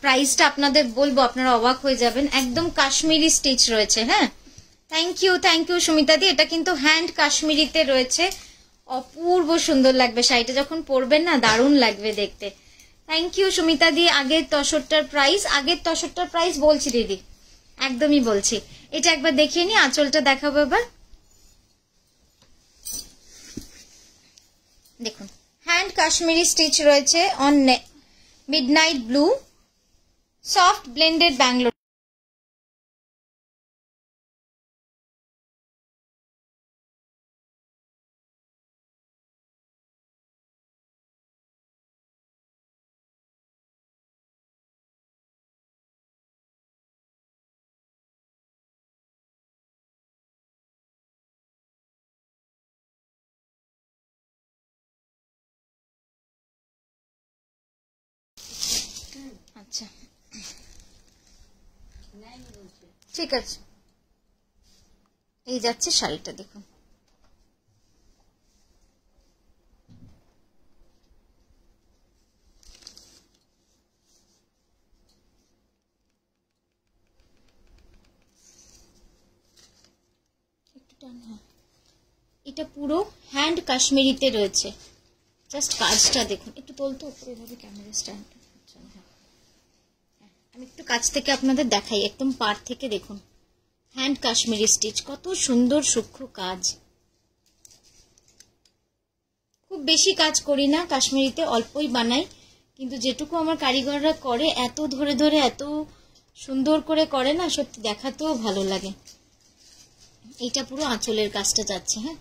প্রাইসটা আপনাদের বলবো, আপনারা অবাক হয়ে যাবেন। একদম কাশ্মীরি স্টিচ রয়েছে। হ্যাঁ, থ্যাংক ইউ সুমিতা দি। এটা কিন্তু হ্যান্ড কাশ্মীরিতে রয়েছে, অপূর্ব সুন্দর লাগবে শাড়িটা, যখন পরবেন না দারুণ লাগবে দেখতে। থ্যাংক ইউ সুমিতা দি। আগের তসরটার প্রাইস বলছি দিদি, একদমই বলছি। এটা একবার দেখিয়ে নি, আঁচলটা দেখাবো এবার। দেখুন হ্যান্ড কাশ্মীরি স্টিচ রয়েছে on midnight blue, soft blended Bangalore. আচ্ছা ঠিক আছে, এই যাচ্ছে শাড়িটা দেখুন। এটা পুরো হ্যান্ড কাশ্মীরিতে রয়েছে, জাস্ট কাজটা দেখুন। একটু তোলতো উপরে এভাবে ক্যামেরা স্ট্যান্ড, আমি একটু কাছ থেকে আপনাদের দেখাই, একদম পার থেকে দেখুন। হ্যান্ড কাশ্মীরি স্টিচ, কত সুন্দর সূক্ষ্ম কাজ। খুব বেশি কাজ করি না কাশ্মীরিতে, অল্পই বানাই, কিন্তু যেটুকু আমার কারিগররা করে এত ধরে ধরে এত সুন্দর করে করে না, সত্যি দেখাতেও ভালো লাগে। এইটা পুরো আঁচলের কাজটা যাচ্ছে। হ্যাঁ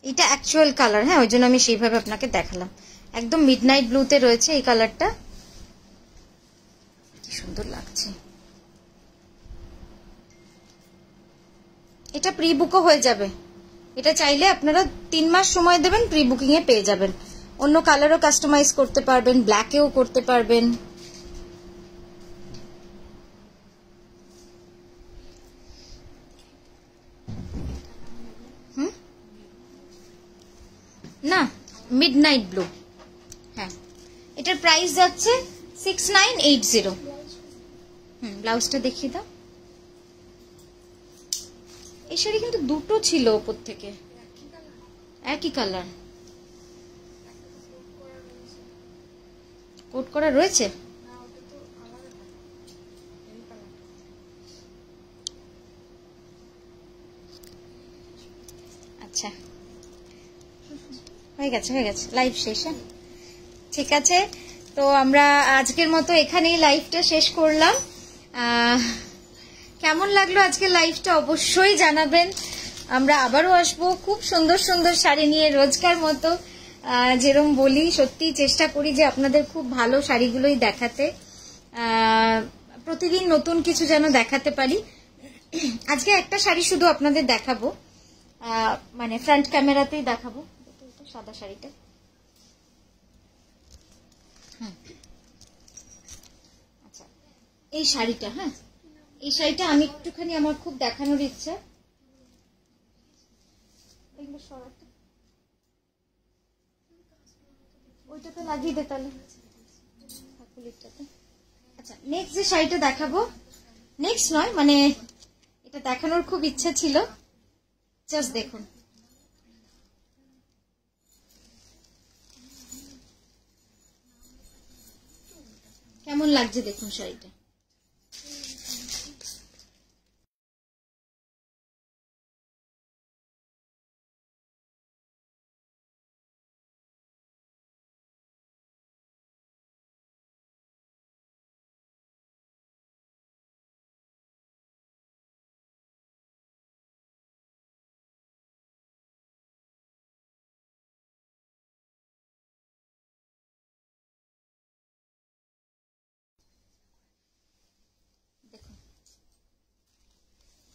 এটা অ্যাকচুয়াল কালার, হ্যাঁ ওই জন্য আমি সেইভাবে আপনাকে দেখালাম। একদম মিডনাইট ব্লুতে রয়েছে এই কালারটা, কি সুন্দর লাগছে। এটা প্রি বুকও হয়ে যাবে, এটা চাইলে আপনারা 3 মাস সময় দেবেন, প্রি বুকিং এ পেয়ে যাবেন। অন্য কালারও কাস্টমাইজ করতে পারবেন, ব্ল্যাকেও করতে পারবেন। না মিডনাইট ব্লু, হ্যাঁ এটার প্রাইস যাচ্ছে 6980। ব্লাউজটা দেখিয়ে দাও। এই শাড়ি কিন্তু দুটো ছিল ওপর থেকে, একই কালার কোট করা রয়েছে। আচ্ছা হয়ে গেছে লাইভ শেষ। ঠিক আছে, তো আমরা আজকের মতো এখানেই লাইভটা শেষ করলাম। কেমন লাগলো আজকের লাইভটা অবশ্যই জানাবেন। আমরা আবারও আসবো খুব সুন্দর সুন্দর শাড়ি নিয়ে, রোজকার মতো। যেরকম বলি, সত্যি চেষ্টা করি যে আপনাদের খুব ভালো শাড়িগুলোই দেখাতে, প্রতিদিন নতুন কিছু যেন দেখাতে পারি। আজকে একটা শাড়ি শুধু আপনাদের দেখাবো, মানে ফ্রন্ট ক্যামেরাতেই দেখাবো, সাদা শাড়িটা। আচ্ছা এই শাড়িটা, হ্যাঁ এই শাড়িটা আমি একটুখানি, আমার খুব দেখানোর ইচ্ছা। ওইটাতে লাগিয়ে দে তাহলে। আচ্ছা নেক্সট যে শাড়িটা দেখাবো, নেক্সট নয় মানে এটা দেখানোর খুব ইচ্ছা ছিল, জাস্ট দেখুন। কেমন লাগছে দেখুন শাড়িটা।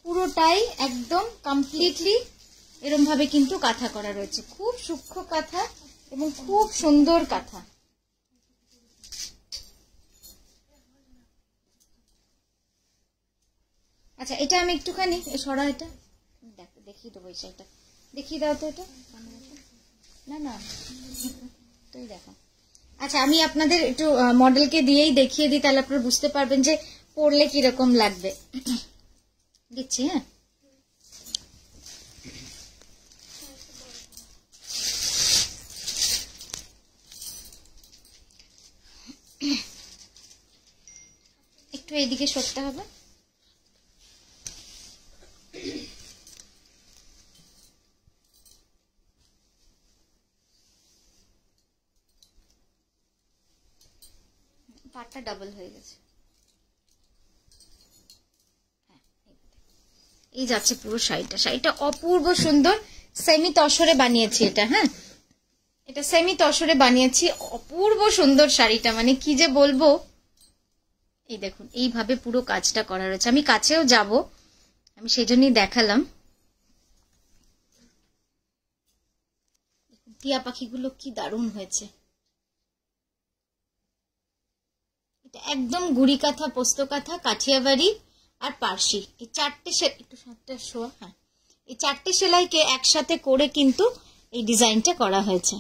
পুরোটাই একদম কমপ্লিটলি এরকম ভাবে কিন্তু কাঁথা করা রয়েছে, খুব সূক্ষ্ম কাঁথা এবং খুব সুন্দর কাঁথা। আচ্ছা এটা আমি একটুখানি সরা, এটা দেখিয়ে দেবো, এই শাড়িটা দেখিয়ে দাও তো, এটা না না তুই দেখা। আচ্ছা আমি আপনাদের একটু মডেলকে দিয়েই দেখিয়ে দিই, তাহলে আপনারা বুঝতে পারবেন যে পরলে কিরকম লাগবে দিচ্ছি। হ্যাঁ, একটু এইদিকে সরতে হবে। পাটটা ডাবল হয়ে গেছে। এই যাচ্ছে পুরো শাড়িটা। শাড়িটা অপূর্ব সুন্দর, সেমি তসরে বানিয়েছি এটা। হ্যাঁ, এটা সেমি তসরে বানিয়েছি, অপূর্ব সুন্দর শাড়িটা, মানে কি যে বলবো। এই দেখুন এইভাবে পুরো কাজটা করা রয়েছে। আমি কাছেও যাব, আমি সেই জন্যই দেখালাম। টিয়া পাখিগুলো কি দারুণ হয়েছে। এটা একদম গুড়ি কাঁথা, পোস্ত কাঁথা, কাঠিয়াবাড়ি আর পার্সি, এই চারটে একটু 7টা শোয়া। হ্যাঁ, এই চারটে সেলাইকে একসাথে করে কিন্তু এই ডিজাইনটা করা হয়েছে।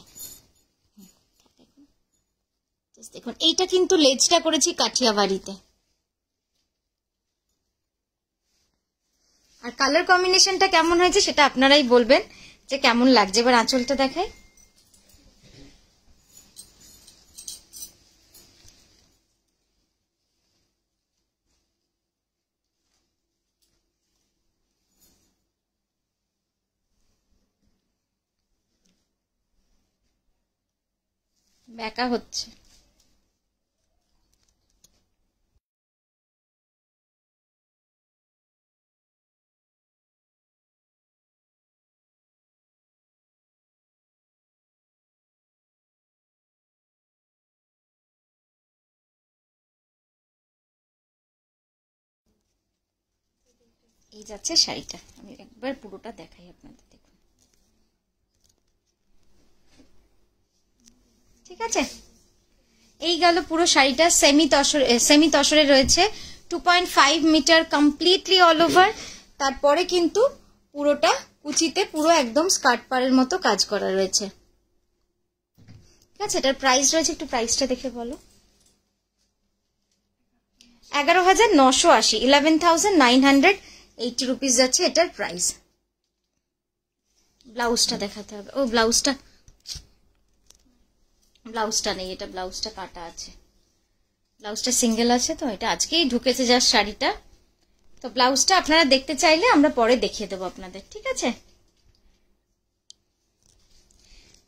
দেখুন এইটা কিন্তু লেজটা করেছি কাঠিয়াবাড়িতে। আর কালার কম্বিনেশনটা কেমন হয়েছে সেটা আপনারাই বলবেন যে কেমন লাগছে। এবার আঁচলটা দেখাই। ব্যাকা হচ্ছে। এই যাচ্ছে শাড়িটা, আমি একবার পুরোটা দেখাই আপনাদের, দেখুন। ঠিক আছে, এই গেল পুরো শাড়িটা। সেমি তসরে রয়েছে, 2.5 মিটার কমপ্লিটলি অল ওভার। তারপরে কিন্তু পুরোটা কুচিতে পুরো একদম স্কার্ট পাড়ের মতো কাজ করা রয়েছে। ঠিক আছে, এটার প্রাইস রয়েছে, একটু প্রাইসটা দেখে বলো। 11,980, 11,980 রুপিস যাচ্ছে এটার প্রাইস। ব্লাউজটা দেখাতে হবে। ও ব্লাউজটা নেই, এটা ব্লাউজটা কাটা আছে, ব্লাউজটা সিঙ্গেল আছে। তো এটা আজকেই ঢুকেছে যা শাড়িটা, তো ব্লাউজটা আপনারা দেখতে চাইলে আমরা পরে দেখিয়ে দেবো আপনাদের। ঠিক আছে,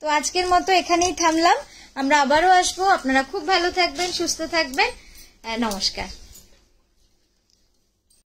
তো আজকের মতো এখানেই থামলাম, আমরা আবারও আসবো। আপনারা খুব ভালো থাকবেন, সুস্থ থাকবেন। নমস্কার।